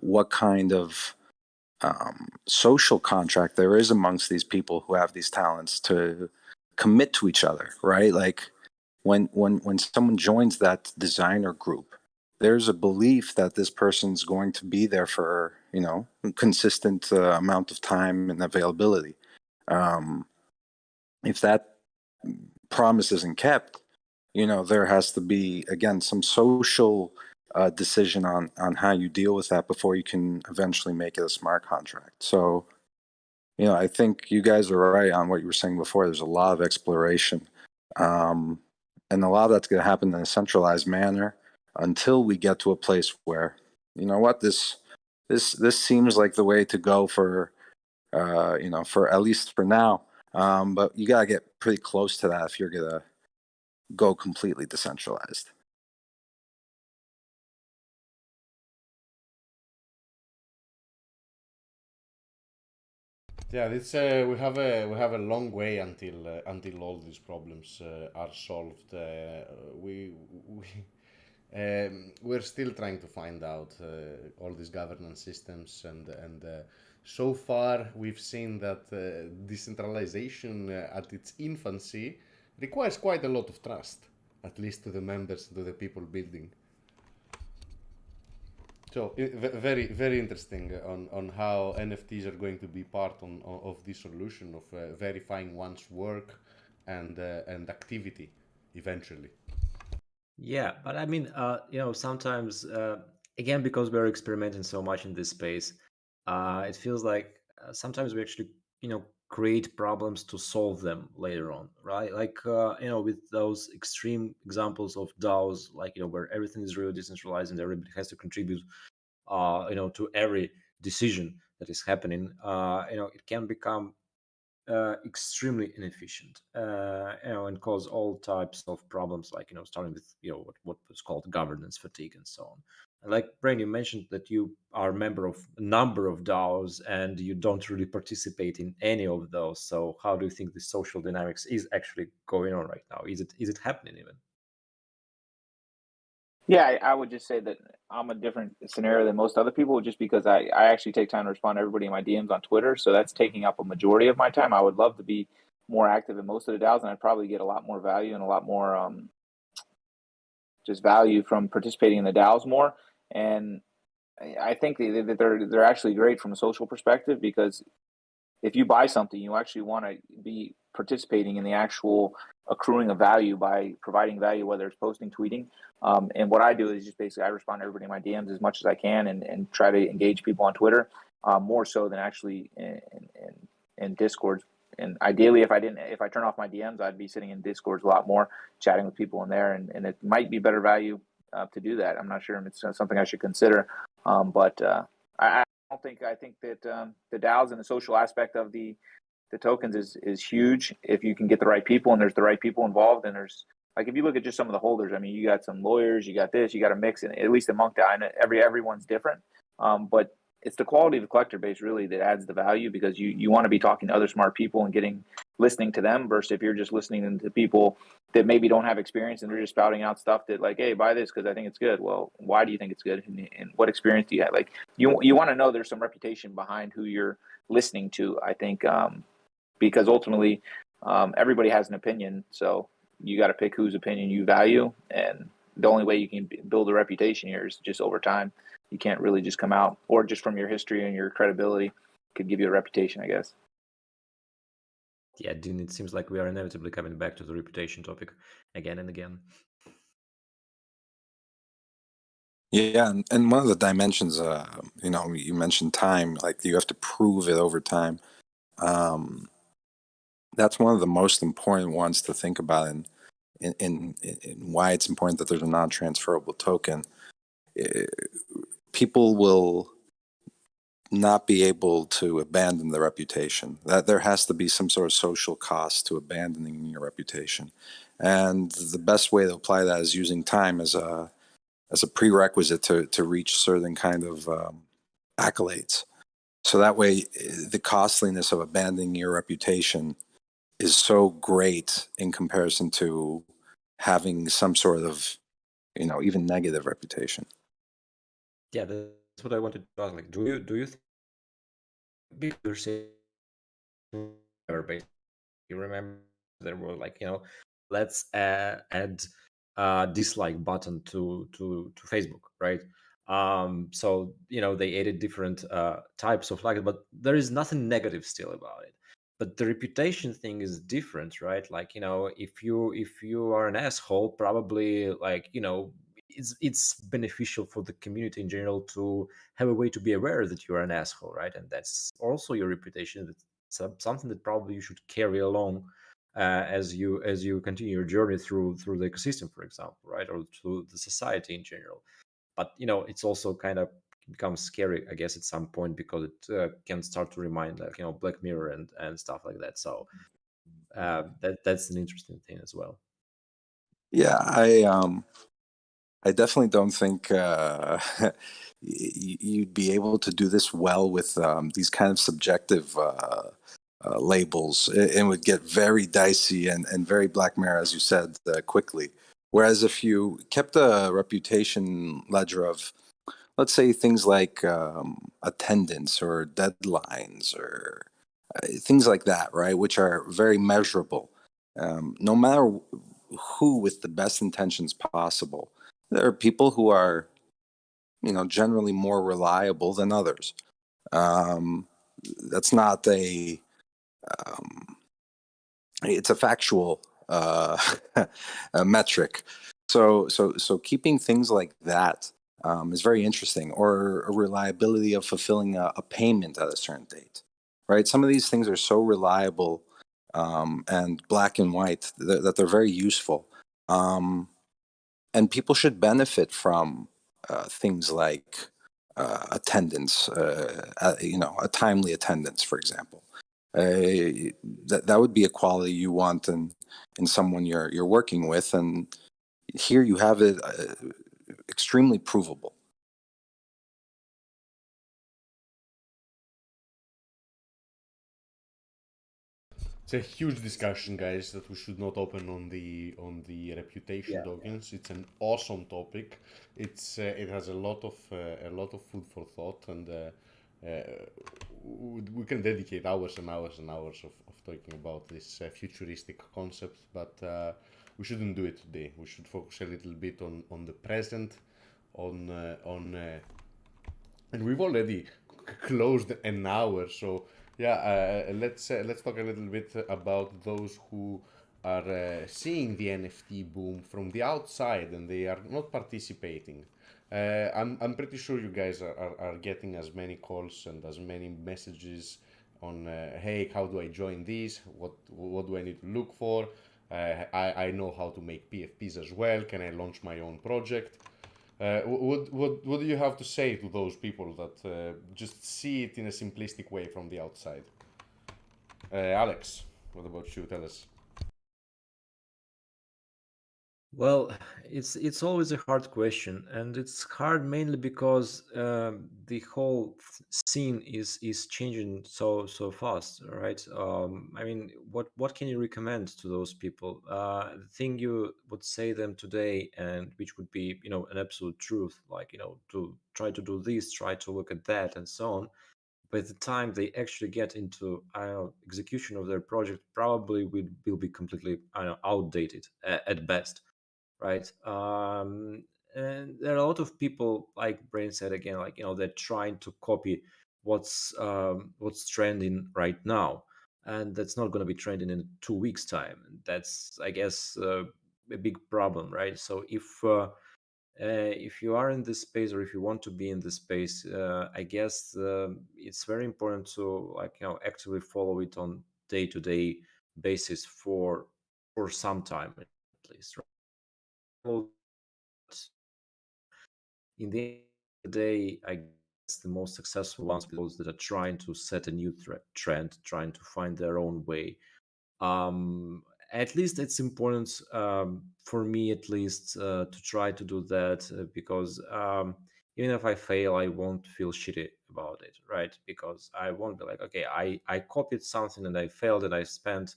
Speaker 4: What kind of social contract there is amongst these people who have these talents to commit to each other, right? Like when someone joins that designer group, there's a belief that this person's going to be there for a consistent amount of time and availability. If that promise isn't kept, there has to be, again, some social decision on how you deal with that before you can eventually make it a smart contract. So, I think you guys are right on what you were saying before. There's a lot of exploration. And a lot of that's going to happen in a centralized manner until we get to a place where, this seems like the way to go for, for at least for now. But you got to get pretty close to that if you're going to go completely decentralized.
Speaker 1: Yeah, this we have a long way until all these problems are solved. We're still trying to find out all these governance systems, and so far we've seen that decentralization at its infancy requires quite a lot of trust, at least to the members, to the people building. So very very interesting on how NFTs are going to be part of the solution of verifying one's work and activity eventually.
Speaker 3: Yeah, but I mean, sometimes, again, because we're experimenting so much in this space, it feels like sometimes we actually, create problems to solve them later on, right? Like, with those extreme examples of DAOs, like, where everything is really decentralized and everybody has to contribute, to every decision that is happening, it can become extremely inefficient, and cause all types of problems, like starting with what was called governance fatigue and so on. And like Brain, you mentioned that you are a member of a number of DAOs and you don't really participate in any of those. So how do you think the social dynamics is actually going on right now? Is it happening even?
Speaker 2: Yeah, I would just say that I'm a different scenario than most other people, just because I actually take time to respond to everybody in my DMs on Twitter. So that's taking up a majority of my time. I would love to be more active in most of the DAOs, and I'd probably get a lot more value and a lot more just value from participating in the DAOs more. And I think that they're actually great from a social perspective, because if you buy something, you actually want to be participating in the actual accruing of value by providing value, whether it's posting, tweeting. And what I do is just basically I respond to everybody in my DMs as much as I can, and try to engage people on Twitter more so than actually in Discord. And ideally, if I turn off my DMs, I'd be sitting in Discords a lot more, chatting with people in there, and it might be better value to do that. I'm not sure if it's something I should consider, but I I think that the DAOs and the social aspect of the tokens is huge if you can get the right people and there's the right people involved. And there's like, if you look at just some of the holders, I mean, you got some lawyers, you got this, you got a mix, and at least among DAO, and everyone's different. But it's the quality of the collector base really that adds the value, because you want to be talking to other smart people and listening to them, versus if you're just listening to people that maybe don't have experience and they're just spouting out stuff that, like, hey, buy this because I think it's good. Well, why do you think it's good, and what experience do you have? Like, you want to know there's some reputation behind who you're listening to, I think, because ultimately everybody has an opinion, so you got to pick whose opinion you value. And the only way you can build a reputation here is just over time. You can't really just come out, or just from your history and your credibility could give you a reputation, I guess.
Speaker 3: Yeah, Dean, it seems like we are inevitably coming back to the reputation topic again and again.
Speaker 4: Yeah, and one of the dimensions, you mentioned time, like you have to prove it over time. That's one of the most important ones to think about in why it's important that there's a non-transferable token. People will not be able to abandon the reputation. That there has to be some sort of social cost to abandoning your reputation, and the best way to apply that is using time as a prerequisite to reach certain kind of accolades. So that way, the costliness of abandoning your reputation is so great in comparison to having some sort of, even negative reputation.
Speaker 3: Yeah, that's what I wanted to ask. Like, do you think you're saying, you remember there were like, let's add a dislike button to Facebook, right? So they added different types of likes, but there is nothing negative still about it. But the reputation thing is different, right? Like, if you are an asshole, probably, like, it's beneficial for the community in general to have a way to be aware that you are an asshole, right? And that's also your reputation. That's something that probably you should carry along as you continue your journey through the ecosystem, for example, right, or through the society in general. But it's also kind of becomes scary, I guess, at some point, because it can start to remind, like, Black Mirror and stuff like that. So that's an interesting thing as well.
Speaker 4: Yeah, I definitely don't think you'd be able to do this well with these kind of subjective labels. It would get very dicey and very Black Mirror, as you said, quickly. Whereas if you kept a reputation ledger of, let's say, things like attendance or deadlines or things like that, right, which are very measurable, no matter who, with the best intentions possible, there are people who are, generally more reliable than others. That's not it's a factual a metric. So keeping things like that is very interesting, or a reliability of fulfilling a payment at a certain date, right? Some of these things are so reliable and black and white that they're very useful. And people should benefit from things like attendance, a timely attendance, for example. That would be a quality you want in someone you're working with, and here you have it extremely provable.
Speaker 1: It's a huge discussion, guys, that we should not open on the reputation tokens. It's an awesome topic. It has a lot of food for thought, and we can dedicate hours and hours and hours of talking about this futuristic concept. But we shouldn't do it today. We should focus a little bit on the present, and we've already closed an hour, so. Yeah, let's talk a little bit about those who are seeing the NFT boom from the outside and they are not participating. I'm pretty sure you guys are getting as many calls and as many messages on, hey, how do I join this? What do I need to look for? I know how to make PFPs as well. Can I launch my own project? What do you have to say to those people that just see it in a simplistic way from the outside? Alex, what about you? Tell us.
Speaker 3: Well, it's always a hard question, and it's hard mainly because the whole scene is changing so fast, right? I mean, what can you recommend to those people? The thing you would say them today, and which would be an absolute truth, like to try to do this, try to look at that, and so on. By the time they actually get into execution of their project, probably will be completely outdated at best, right? And there are a lot of people, like Brain said again, like they're trying to copy what's trending right now, and that's not going to be trending in 2 weeks time. That's, I guess, a big problem, right? So if you are in this space, or if you want to be in this space, I guess it's very important to actively follow it on day-to-day basis for some time at least, right? In the end of the day, I guess the most successful ones are those that are trying to set a new trend, trying to find their own way. Um, at least it's important, for me at least, to try to do that, because even if I fail, I won't feel shitty about it, right? Because I won't be like, okay, I copied something and I failed, and I spent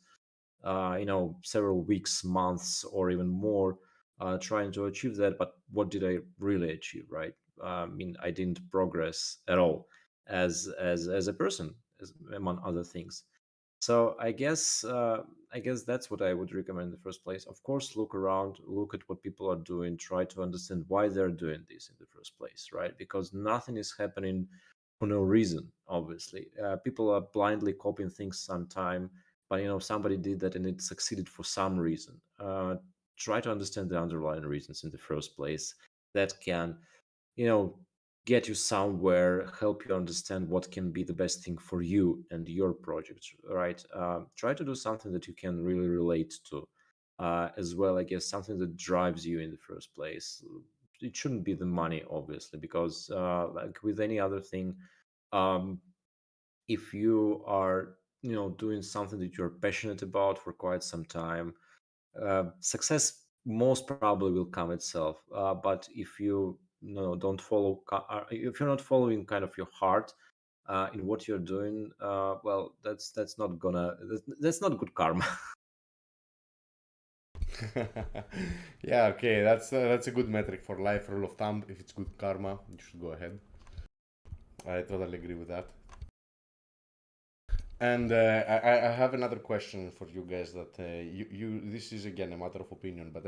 Speaker 3: several weeks, months, or even more trying to achieve that. But what did I really achieve, right? I mean, I didn't progress at all as a person, among other things. So I guess that's what I would recommend in the first place. Of course, look around, look at what people are doing, try to understand why they're doing this in the first place, right? Because nothing is happening for no reason. Obviously, people are blindly copying things sometime, but somebody did that and it succeeded for some reason. Try to understand the underlying reasons in the first place. That can you know get you somewhere, help you understand what can be the best thing for you and your project, right? Try to do something that you can really relate to, as well. I guess something that drives you in the first place. It shouldn't be the money, obviously, because like with any other thing, um, if you are doing something that you're passionate about for quite some time, success most probably will come itself. But if you, don't follow, if you're not following kind of your heart in what you're doing, well, that's not gonna that's not good karma.
Speaker 1: Yeah, okay, that's a good metric for life rule of thumb. If it's good karma, you should go ahead. I totally agree with that. And I have another question for you guys. That you this is again a matter of opinion, but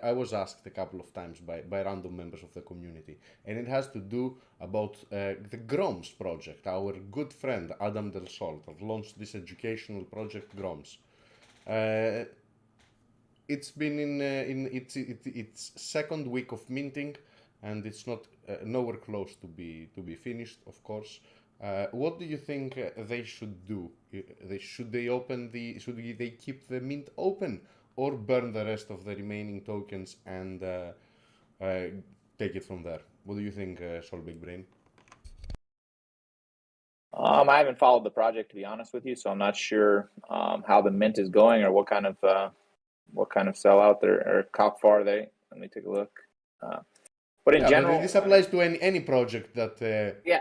Speaker 1: I was asked a couple of times by random members of the community, and it has to do about the Groms project. Our good friend Adam Del Sol have launched this educational project Groms. Uh, it's been in its second week of minting, and it's not nowhere close to be finished, of course. What do you think they should do? Should they open the should they keep the mint open, or burn the rest of the remaining tokens and uh, take it from there? What do you think, SolBigBrain?
Speaker 2: I haven't followed the project, to be honest with you, so I'm not sure how the mint is going, or what kind of sellout there, or how far they. Let me take a look. But in
Speaker 1: Yeah,
Speaker 2: general,
Speaker 1: but this applies to any project that
Speaker 2: yeah,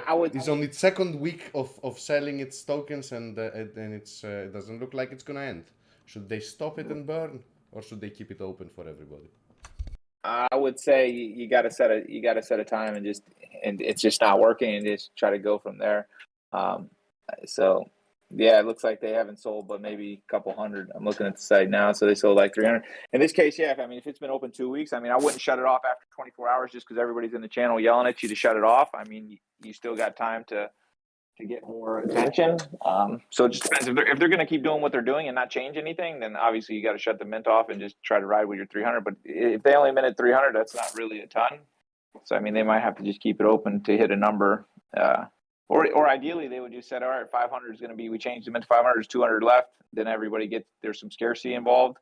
Speaker 2: I would.
Speaker 1: is on its second week of selling its tokens, and it doesn't look like it's gonna end. Should they stop it and burn, or should they keep it open for everybody?
Speaker 2: I would say you got to set a time, and it's just not working, and just try to go from there. Um, so yeah, it looks like they haven't sold, but maybe a couple hundred. I'm looking at the site now, so they sold like 300. In this case, yeah, if it's been open 2 weeks, I wouldn't shut it off after 24 hours just because everybody's in the channel yelling at you to shut it off. You still got time to get more attention. So it just depends. If they're going to keep doing what they're doing and not change anything, then obviously you got to shut the mint off and just try to ride with your 300. But if they only minted 300, that's not really a ton. So they might have to just keep it open to hit a number. Or ideally they would just say, all right, 500 is going to be, we changed them into 500, there's 200 left. Then everybody there's some scarcity involved,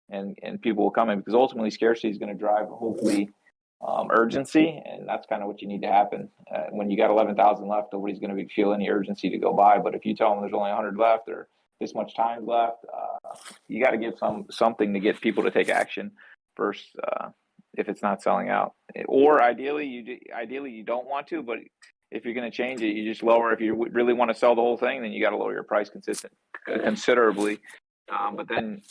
Speaker 2: and people will come in, because ultimately scarcity is going to drive, hopefully, urgency, and that's kind of what you need to happen. When you got 11,000 left, nobody's going to feel any urgency to go buy. But if you tell them there's only 100 left or this much time left, you got to give something to get people to take action first. If it's not selling out, or ideally you don't want to, but if you're going to change it, you just lower. If you really want to sell the whole thing, then you got to lower your price considerably. But then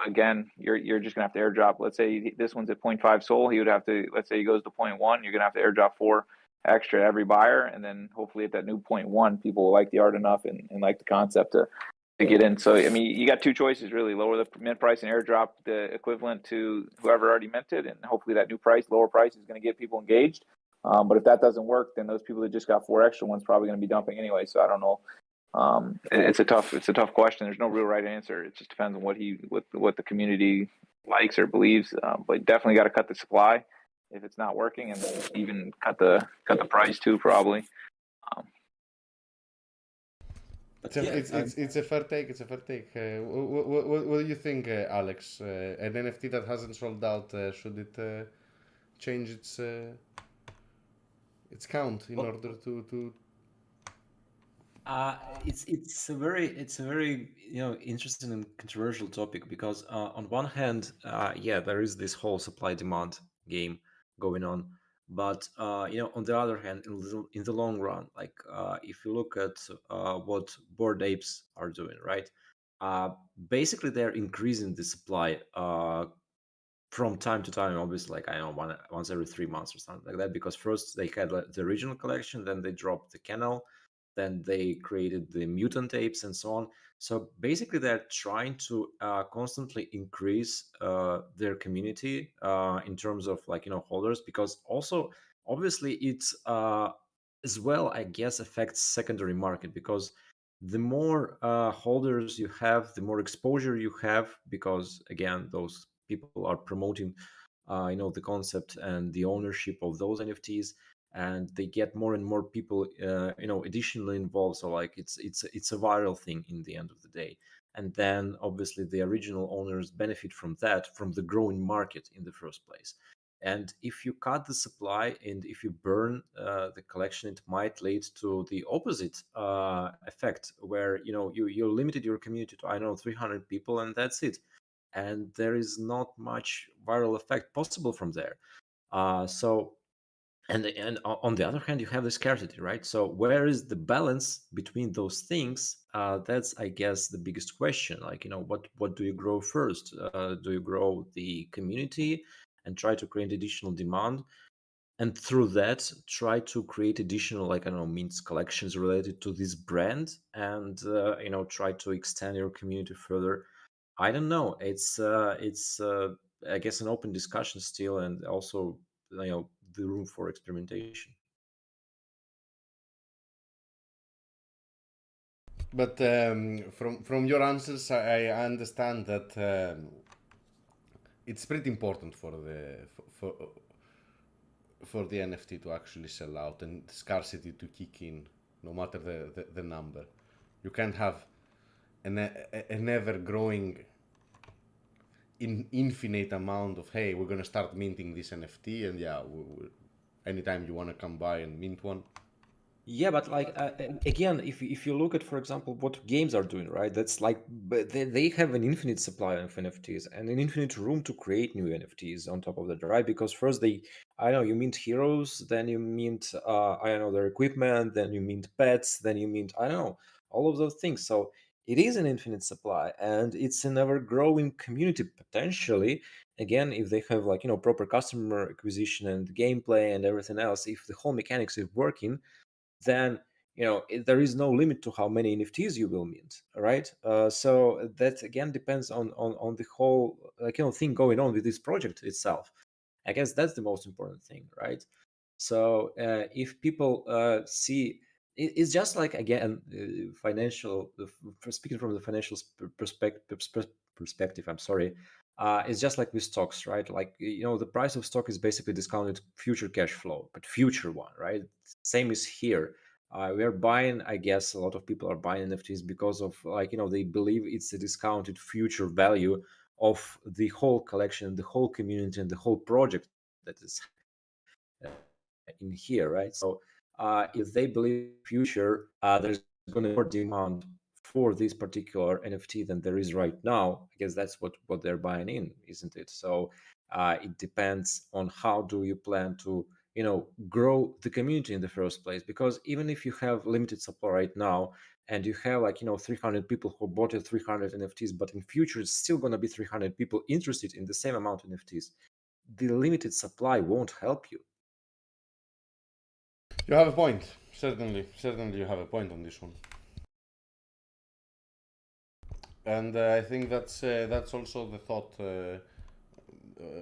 Speaker 2: again, you're just gonna have to airdrop. Let's say this one's at 0.5 SOL. He would have to, let's say he goes to 0.1. You're gonna have to airdrop 4 extra to every buyer, and then hopefully at that new 0.1, people will like the art enough and like the concept to get in. So I mean, you got two choices really: lower the mint price and airdrop the equivalent to whoever already minted, and hopefully that new price, lower price, is going to get people engaged. But if that doesn't work, then those people that just got 4 extra ones probably going to be dumping anyway. So I don't know. It's a tough question. There's no real right answer. It just depends on what the community likes or believes. But definitely got to cut the supply if it's not working, and even cut the price too, probably.
Speaker 1: It's a fair take. It's a fair take. What do you think, Alex? An NFT that hasn't sold out, should it change its count in order to?
Speaker 3: It's a very interesting and controversial topic, because on one hand, yeah, there is this whole supply demand game going on, but on the other hand, in the long run, like if you look at what Bored Apes are doing, right? Basically, they're increasing the supply from time to time, obviously, like I don't know, once every 3 months or something like that, because first they had the original collection, then they dropped the kennel, then they created the mutant apes and so on. So basically they're trying to constantly increase their community in terms of, like, holders, because also obviously it's as well, I guess, affects secondary market, because the more holders you have, the more exposure you have, because again, those people are promoting the concept and the ownership of those NFTs, and they get more and more people additionally involved. So like it's a viral thing in the end of the day. And then obviously the original owners benefit from that, from the growing market in the first place. And if you cut the supply and if you burn the collection, it might lead to the opposite effect, where you limited your community to, I don't know, 300 people, and that's it. And there is not much viral effect possible from there. So and on the other hand, you have the scarcity, right? So where is the balance between those things? That's, I guess, the biggest question. Like, what do you grow first? Do you grow the community and try to create additional demand, and through that try to create additional, like, I don't know, means collections related to this brand, and try to extend your community further? I don't know. It's I guess an open discussion still, and also the room for experimentation.
Speaker 1: But from your answers, I understand that it's pretty important for the NFT to actually sell out and scarcity to kick in, no matter the number. You can't have an ever growing infinite amount of, hey, we're gonna start minting this NFT, and yeah, anytime you wanna come by and mint one.
Speaker 3: Yeah, but like again, if you look at, for example, what games are doing, right? That's like they have an infinite supply of NFTs and an infinite room to create new NFTs on top of that, right? Because first I don't know, you mint heroes, then you mint I don't know, their equipment, then you mint pets, then you mint, I don't know, all of those things. So it is an infinite supply, and it's an ever-growing community potentially. Again, if they have, like, proper customer acquisition and gameplay and everything else, if the whole mechanics is working, then there is no limit to how many NFTs you will mint, right? So that again depends on the whole thing going on with this project itself. I guess that's the most important thing, right? So if people see, it's just like, again, financial. Speaking from the financial perspective, I'm sorry. It's just like with stocks, right? Like, the price of stock is basically discounted future cash flow, but future one, right? Same is here. We are buying, I guess a lot of people are buying NFTs because of, like, they believe it's a discounted future value of the whole collection, the whole community, and the whole project that is in here, right? So if they believe in the future there's going to be more demand for this particular NFT than there is right now, I guess that's what they're buying in, isn't it? So it depends on how do you plan to grow the community in the first place, because even if you have limited supply right now and you have 300 people who bought 300 NFTs, but in future it's still going to be 300 people interested in the same amount of NFTs, the limited supply won't help you.
Speaker 1: You have a point. Certainly you have a point on this one. And I think that's also the thought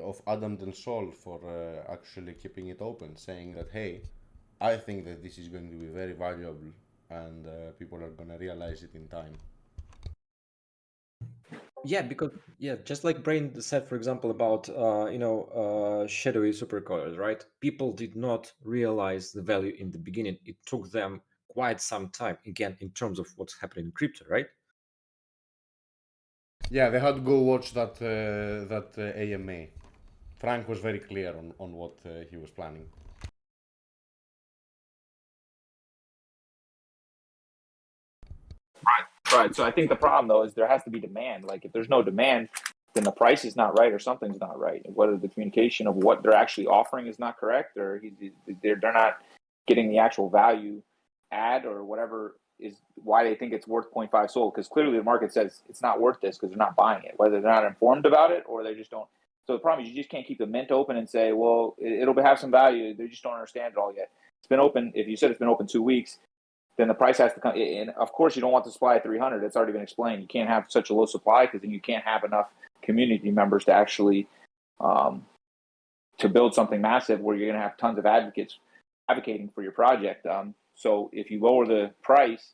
Speaker 1: of Adam and Sol for actually keeping it open, saying that, hey, I think that this is going to be very valuable and people are going to realize it in time.
Speaker 3: Yeah, because just like Brain said, for example, about shadowy supercolors, right? People did not realize the value in the beginning. It took them quite some time, again, in terms of what's happening in crypto, right?
Speaker 1: Yeah, they had to go watch that AMA. Frank was very clear on what he was planning.
Speaker 2: Right. So I think the problem though is there has to be demand. Like if there's no demand, then the price is not right or something's not right. Whether the communication of what they're actually offering is not correct, or they're not getting the actual value add or whatever is why they think it's worth 0.5 SOL. Because clearly the market says it's not worth this because they're not buying it. Whether they're not informed about it or they just don't. So the problem is you just can't keep the mint open and say, well, it'll have some value. They just don't understand it all yet. It's been open. If you said it's been open 2 weeks, then the price has to come. And of course, you don't want the supply at 300. It's already been explained. You can't have such a low supply because then you can't have enough community members to actually to build something massive where you're going to have tons of advocates advocating for your project. So if you lower the price,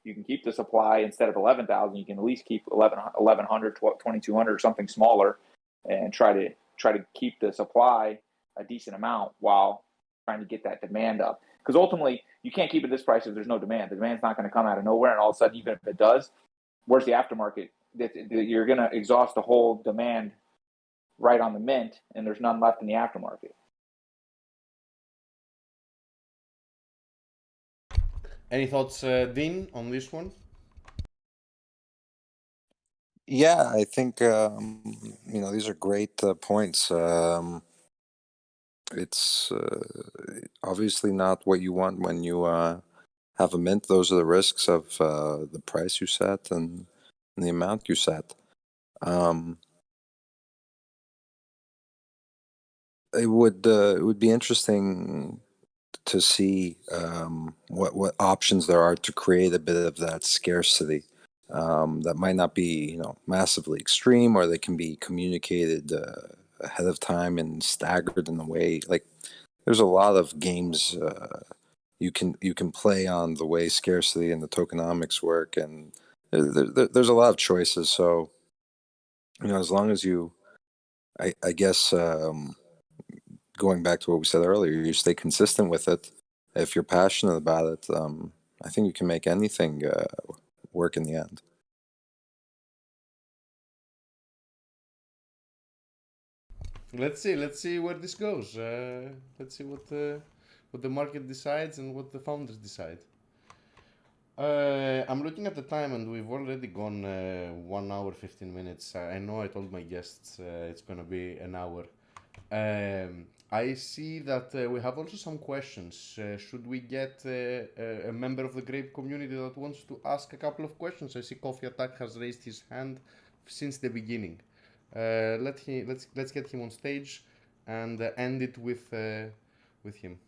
Speaker 2: you can keep the supply instead of 11,000. You can at least keep 1,100, 2,200, or something smaller, and try to keep the supply a decent amount while trying to get that demand up. Because ultimately, you can't keep it this price if there's no demand. The demand's not going to come out of nowhere, and all of a sudden, even if it does, where's the aftermarket? You're going to exhaust the whole demand right on the mint, and there's none left in the aftermarket.
Speaker 1: Any thoughts, Dean, on this one?
Speaker 4: Yeah, I think these are great points. It's obviously not what you want when you have a mint. Those are the risks of the price you set and the amount you set. It would be interesting to see what options there are to create a bit of that scarcity. That might not be massively extreme, or they can be communicated ahead of time and staggered in a way. Like there's a lot of games you can play on the way scarcity and the tokenomics work, and there's a lot of choices. So as long as you, I guess. Going back to what we said earlier, you stay consistent with it. If you're passionate about it, I think you can make anything work in the end.
Speaker 1: Let's see where this goes. Let's see what the market decides and what the founders decide. I'm looking at the time and we've already gone 1 hour 15 minutes. I know I told my guests it's gonna be an hour. I see that we have also some questions. Should we get a member of the Grape community that wants to ask a couple of questions? I see Coffee Attack has raised his hand since the beginning. Let's get him on stage and end it with him.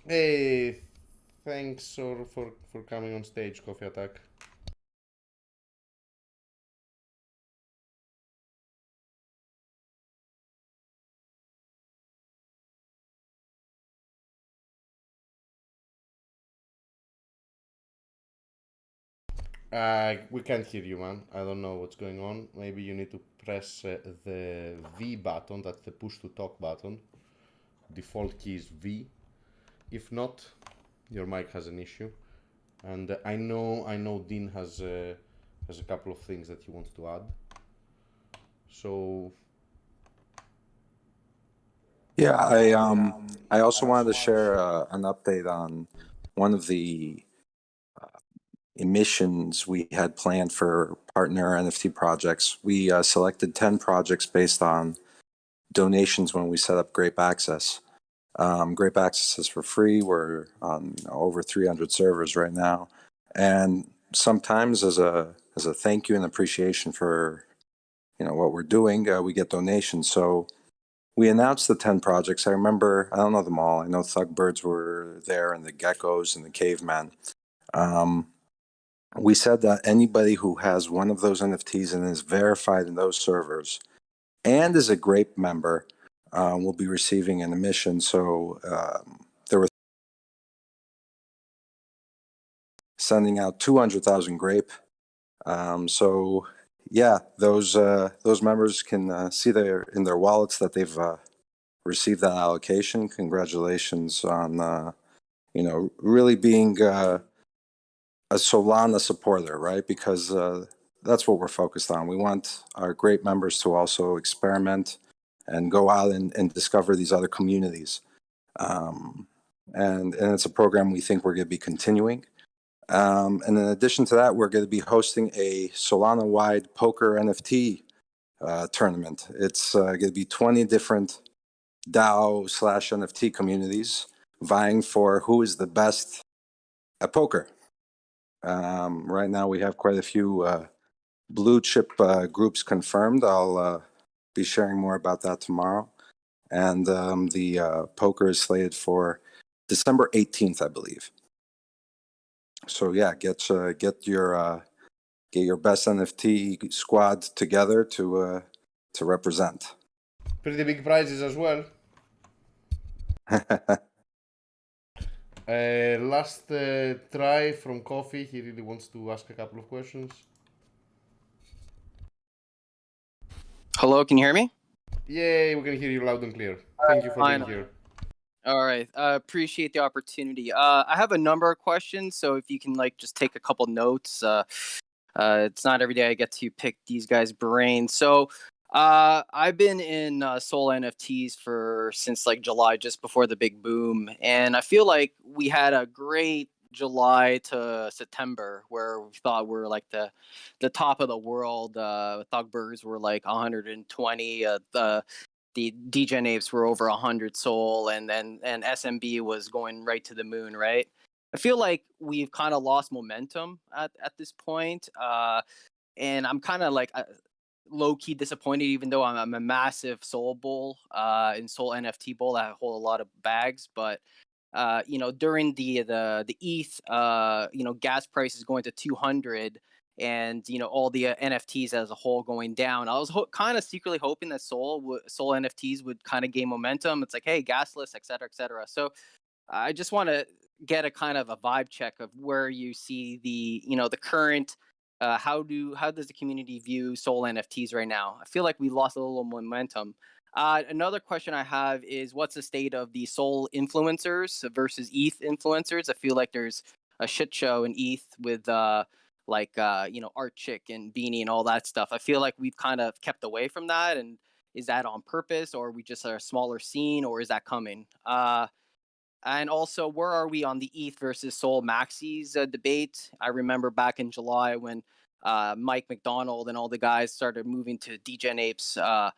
Speaker 1: Hey, thanks for coming on stage, Coffee Attack. We can't hear you, man. I don't know what's going on. Maybe you need to press the V button. That's the push to talk button. Default key is V. If not, your mic has an issue. And I know Dean has a couple of things that he wants to add. So
Speaker 4: Yeah, I also wanted to share an update on one of the emissions we had planned for partner NFT projects. We selected 10 projects based on donations when we set up Grape Access. Grape Access is for free. We're on over 300 servers right now, and sometimes as a thank you and appreciation for what we're doing, we get donations. So we announced the 10 projects. I remember, I don't know them all. I know Thugbirds were there, and the Geckos and the Caveman. We said that anybody who has one of those NFTs and is verified in those servers and is a Grape member will be receiving an emission. So there were sending out 200,000 Grape. So yeah, those members can see in their wallets that they've received that allocation. Congratulations on really being a Solana supporter, right? Because that's what we're focused on. We want our great members to also experiment and go out and discover these other communities. And it's a program we think we're going to be continuing. And in addition to that, we're going to be hosting a Solana-wide poker NFT tournament. It's going to be 20 different DAO/NFT communities vying for who is the best at poker. Right now, we have quite a few blue chip groups confirmed. I'll be sharing more about that tomorrow. And the poker is slated for December 18th, I believe. So yeah, get your best NFT squad together to represent.
Speaker 1: Pretty big prizes as well. Last try from Coffee. He really wants to ask a couple of questions.
Speaker 5: Hello, can you hear me?
Speaker 1: Yay, we can hear you loud and clear. Thank you for being here.
Speaker 5: All right, appreciate the opportunity. I have a number of questions, so if you can just take a couple notes. It's not every day I get to pick these guys' brains. So I've been in Sol NFTs since July, just before the big boom, and I feel like we had a great July to September where we thought we were the top of the world. Thugbirds were 120. The DJ apes were over 100 Sol, and SMB was going right to the moon, right? I feel like we've kind of lost momentum at this point, and I'm kind of low-key disappointed, even though I'm a massive Sol bull in Sol NFT bull. I hold a lot of bags, but during the ETH, gas prices going to 200, and all the NFTs as a whole going down. I was kind of secretly hoping that Sol NFTs would kind of gain momentum. It's like, hey, gasless, et cetera, et cetera. So I just want to get a kind of a vibe check of where you see the current. How does the community view Sol NFTs right now? I feel like we lost a little momentum. Another question I have is, what's the state of the Sol influencers versus ETH influencers? I feel like there's a shit show in ETH with Art Chick and Beanie and all that stuff. I feel like we've kind of kept away from that, and is that on purpose, or are we just a smaller scene, or is that coming? And also, where are we on the ETH versus Sol Maxis debate? I remember back in July when Mike McDonald and all the guys started moving to DGen Apes, and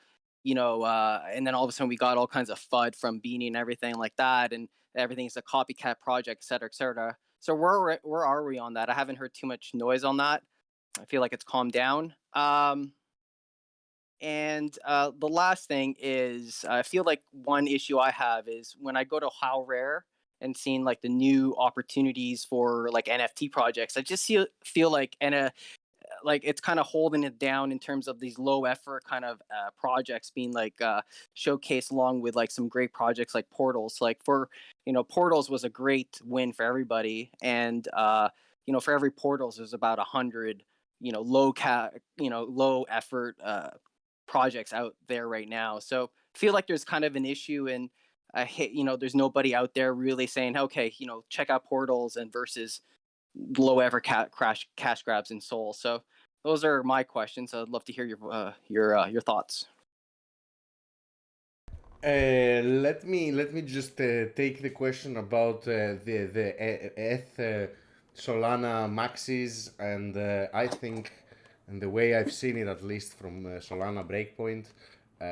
Speaker 5: then all of a sudden we got all kinds of FUD from Beanie and everything like that, and everything's a copycat project, et cetera, et cetera. So where are we on that? I haven't heard too much noise on that. I feel like it's calmed down. And the last thing is, I feel like one issue I have is when I go to How Rare and seeing the new opportunities for NFT projects, I just feel like it's kind of holding it down in terms of these low effort kind of projects being showcased along with some great projects like Portals. Portals was a great win for everybody, and for every Portals there's about 100 low effort projects out there right now. So I feel like there's kind of an issue, and there's nobody out there really saying, okay, check out Portals and versus low ever cash grabs in Sol. So those are my questions. I'd love to hear your thoughts.
Speaker 1: Let me just take the question about the ETH Solana maxis, and I think, and the way I've seen it, at least from Solana Breakpoint,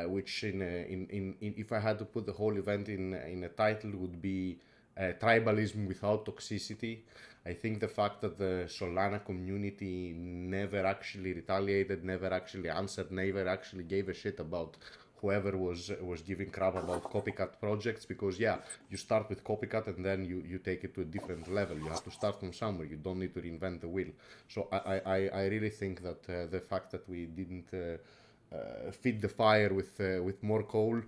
Speaker 1: which in if I had to put the whole event in a title, would be tribalism without toxicity. I think the fact that the Solana community never actually retaliated, never actually answered, never actually gave a shit about whoever was giving crap about copycat projects, because yeah, you start with copycat and then you take it to a different level. You have to start from somewhere. You don't need to reinvent the wheel. So I really think that the fact that we didn't feed the fire with more coal,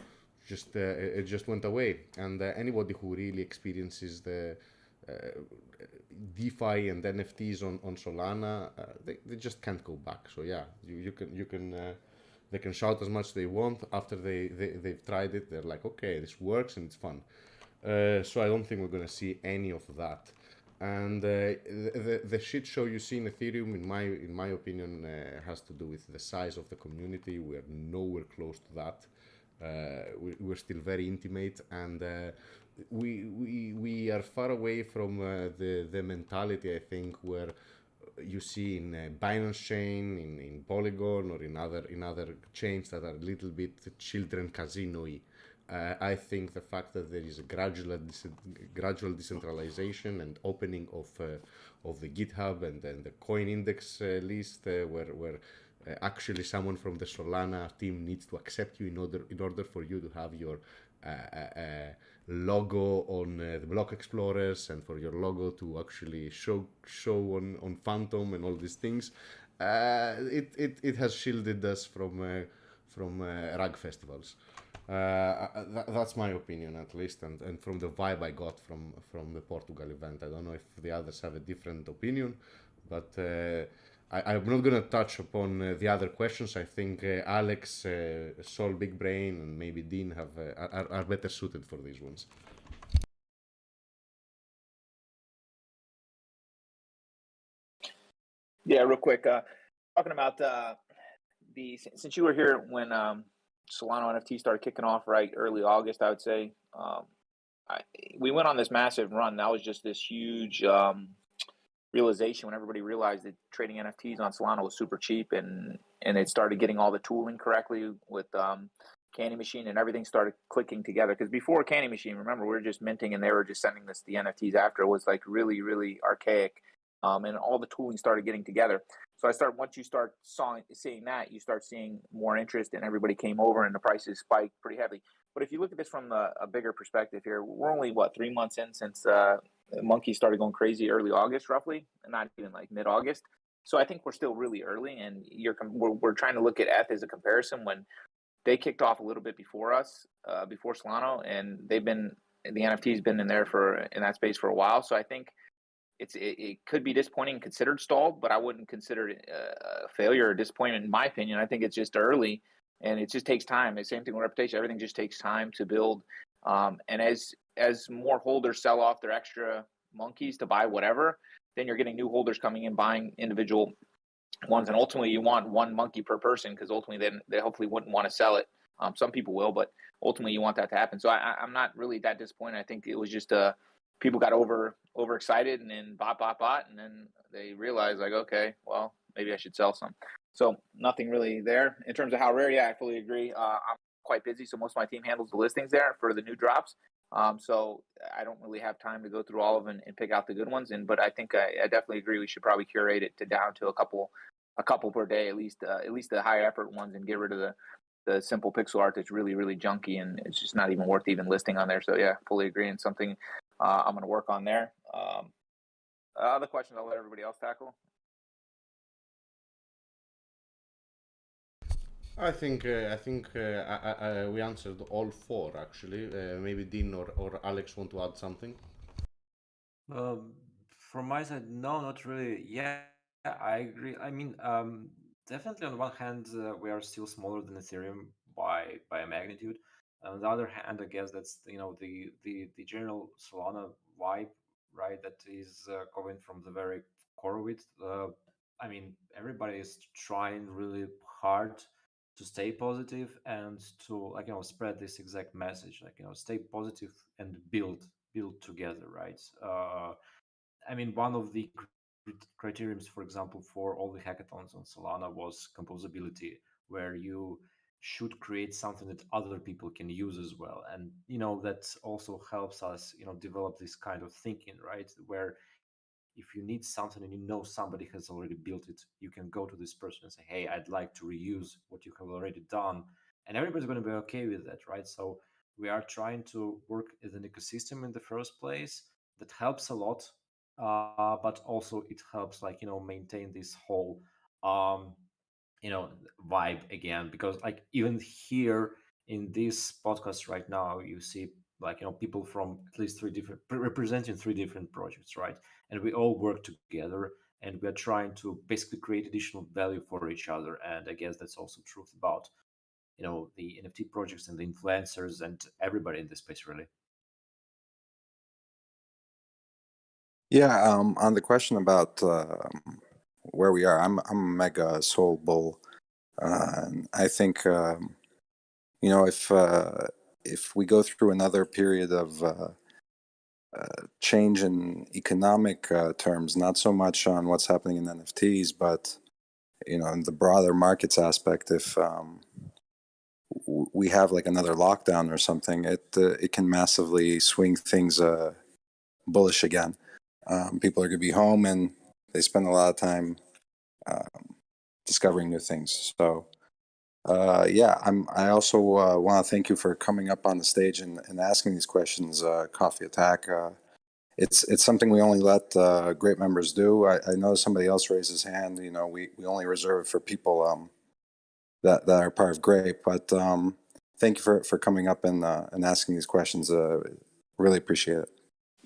Speaker 1: it just went away. And anybody who really experiences the uh, DeFi and NFTs on Solana, they just can't go back. So yeah, you can they can shout as much as they want. After they've tried it, they're like, okay, this works and it's fun. So I don't think we're gonna see any of that. And the shit show you see in Ethereum, in my opinion, has to do with the size of the community. We're nowhere close to that. We're still very intimate, and we are far away from the mentality, I think, where you see in Binance chain, in Polygon, or in other chains that are a little bit children casino-y. I think the fact that there is a gradual decentralization and opening of the GitHub and then the coin index list, where actually someone from the Solana team needs to accept you in order for you to have your logo on the block explorers, and for your logo to actually show on Phantom and all these things. It has shielded us from rag festivals. That's my opinion, at least, and from the vibe I got from the Portugal event. I don't know if the others have a different opinion, but I'm not going to touch upon the other questions. I think Alex, SolBigBrain, and maybe Dean are better suited for these ones.
Speaker 2: Yeah, real quick. Talking about since you were here when Solana NFT started kicking off, right, early August, I would say. We went on this massive run. That was just this huge realization when everybody realized that trading NFTs on Solana was super cheap, and it started getting all the tooling correctly with Candy Machine, and everything started clicking together. Because before Candy Machine, remember, we were just minting and they were just sending us the NFTs after. It was like really, really archaic. And all the tooling started getting together. So once you start seeing that, you start seeing more interest, and everybody came over and the prices spiked pretty heavily. But if you look at this from a bigger perspective here, we're only 3 months in since Monkey started going crazy early August, roughly, and not even like mid-August. So I think we're still really early, and we're trying to look at ETH as a comparison when they kicked off a little bit before us, before Solana, and the NFT's been in that space for a while. So I think it could be disappointing, considered stalled, but I wouldn't consider it a failure or disappointment in my opinion. I think it's just early, and it just takes time. The same thing with reputation. Everything just takes time to build. And as more holders sell off their extra monkeys to buy whatever, then you're getting new holders coming in, buying individual ones. And ultimately you want one monkey per person, because ultimately then they hopefully wouldn't want to sell it. Some people will, but ultimately you want that to happen. So I'm not really that disappointed. I think it was just people got overexcited and then bought, and then they realized like, okay, well, maybe I should sell some. So nothing really there in terms of how rare. Yeah, I fully agree. I'm quite busy, so most of my team handles the listings there for the new drops. So I don't really have time to go through all of them and pick out the good ones. But I think I definitely agree. We should probably curate it to down to a couple per day, at least the high effort ones, and get rid of the simple pixel art that's really, really junky, and it's just not even worth even listing on there. So yeah, fully agree. And something I'm going to work on there. Other questions I'll let everybody else tackle.
Speaker 1: I think we answered all four, actually. Maybe Dean or Alex want to add something.
Speaker 3: From my side, no, not really. Yeah, I agree. I mean, definitely on one hand, we are still smaller than Ethereum by a magnitude. On the other hand, I guess that's the general Solana vibe, right? That is coming from the very core of it. I mean, everybody is trying really hard stay positive and to spread this exact message, stay positive and build together, right? One of the criterions, for example, for all the hackathons on Solana was composability, where you should create something that other people can use as well. And that also helps us develop this kind of thinking, right? Where if you need something and somebody has already built it, you can go to this person and say, hey, I'd like to reuse what you have already done, and everybody's going to be okay with that, right? So we are trying to work as an ecosystem in the first place. That helps a lot, but also it helps maintain this whole um, vibe again, because even here in this podcast right now, you see people from at least representing three different projects, right? And we all work together, and we're trying to basically create additional value for each other. And I guess that's also truth about the NFT projects and the influencers and everybody in this space, really.
Speaker 4: Yeah, on the question about where we are, I'm a mega Sol bull. I think if we go through another period of change in economic terms, not so much on what's happening in NFTs, but in the broader markets aspect, if we have like another lockdown or something, it can massively swing things bullish again. People are going to be home and they spend a lot of time discovering new things. So I also want to thank you for coming up on the stage and asking these questions, Coffee Attack. It's something we only let great members do. I know somebody else raised his hand. We only reserve it for people that are part of Grape. But thank you for coming up and asking these questions. Really appreciate it.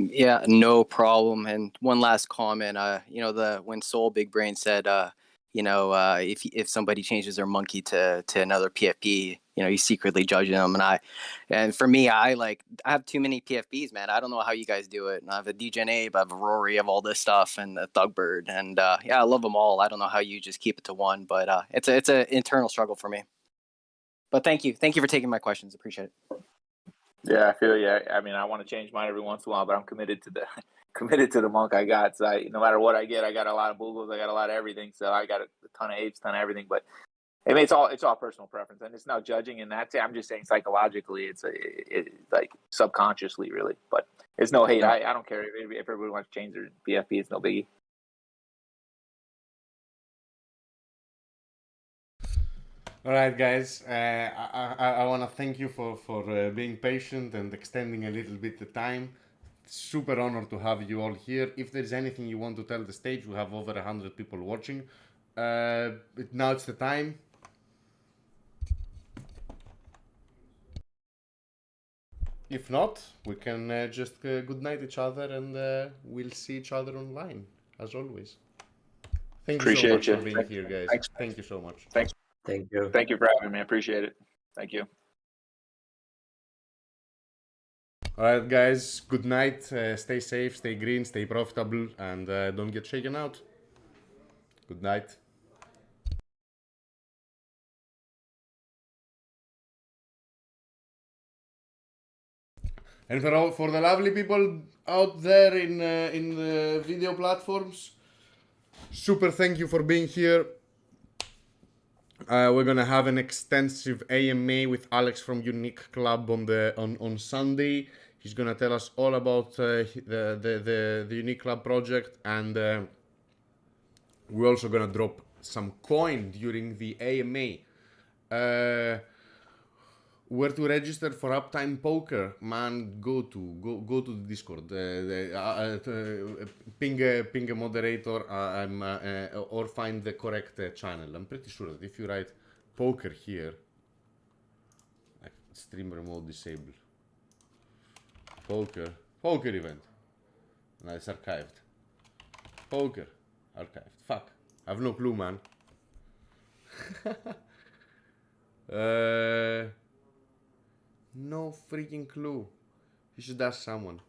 Speaker 5: Yeah, no problem. And one last comment. When SolBigBrain said, if somebody changes their monkey to another PFP, you secretly judging them. And for me, I have too many PFPs, man. I don't know how you guys do it. And I have a DGen Abe, I have a Rory, I have all this stuff, and a Thugbird, and I love them all. I don't know how you just keep it to one, but it's an internal struggle for me. But thank you for taking my questions. Appreciate it.
Speaker 2: Yeah, I feel you. I want to change mine every once in a while, but I'm committed to the monk I got. So no matter what I get, I got a lot of Boogles, I got a lot of everything. So I got a ton of apes, ton of everything. But it's all personal preference, and it's not judging in that. I'm just saying psychologically, it's like subconsciously, really. But it's no hate. I don't care if everybody wants to change their PFP. It's no biggie.
Speaker 1: All right, guys. I want to thank you for being patient and extending a little bit the time. Super honored to have you all here. If there's anything you want to tell the stage, we have over 100 people watching. Now it's the time. If not, we can just good night each other, and we'll see each other online, as always. Thank you so much for being here, guys.
Speaker 2: Thanks.
Speaker 1: Thank you so much.
Speaker 2: Thanks.
Speaker 3: Thank you.
Speaker 2: Thank you for having me. I appreciate it. Thank you.
Speaker 1: All right, guys. Good night. Stay safe, stay green, stay profitable, and don't get shaken out. Good night. And for the lovely people out there in the video platforms, super thank you for being here. We're gonna have an extensive AMA with Alex from Unique Club on Sunday. He's gonna tell us all about the Unique Club project, and we're also gonna drop some coin during the AMA. Where to register for Uptime Poker? Man, go to the Discord. Ping a moderator or find the correct channel. I'm pretty sure that if you write poker here, like streamer mode disable, poker event. No, it's archived. Poker archived. Fuck, I have no clue, man. No freaking clue. You should ask someone,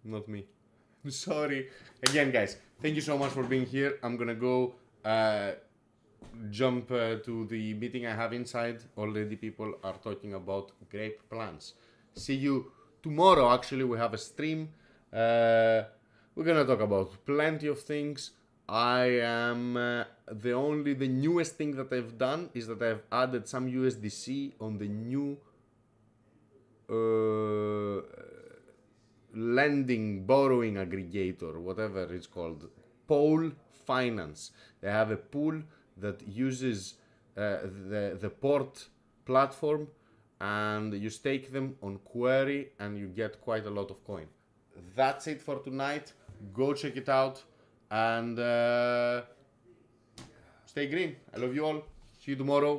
Speaker 1: not me. Sorry. Again, guys, thank you so much for being here. I'm gonna go jump to the meeting I have inside. Already people are talking about grape plants. See you tomorrow. Actually, we have a stream. We're gonna talk about plenty of things. I am the newest thing that I've done is that I've added some USDC on the new lending, borrowing aggregator, whatever it's called, Pole Finance. They have a pool that uses the port platform, and you stake them on Query and you get quite a lot of coin. That's it for tonight. Go check it out and stay green. I love you all. See you tomorrow.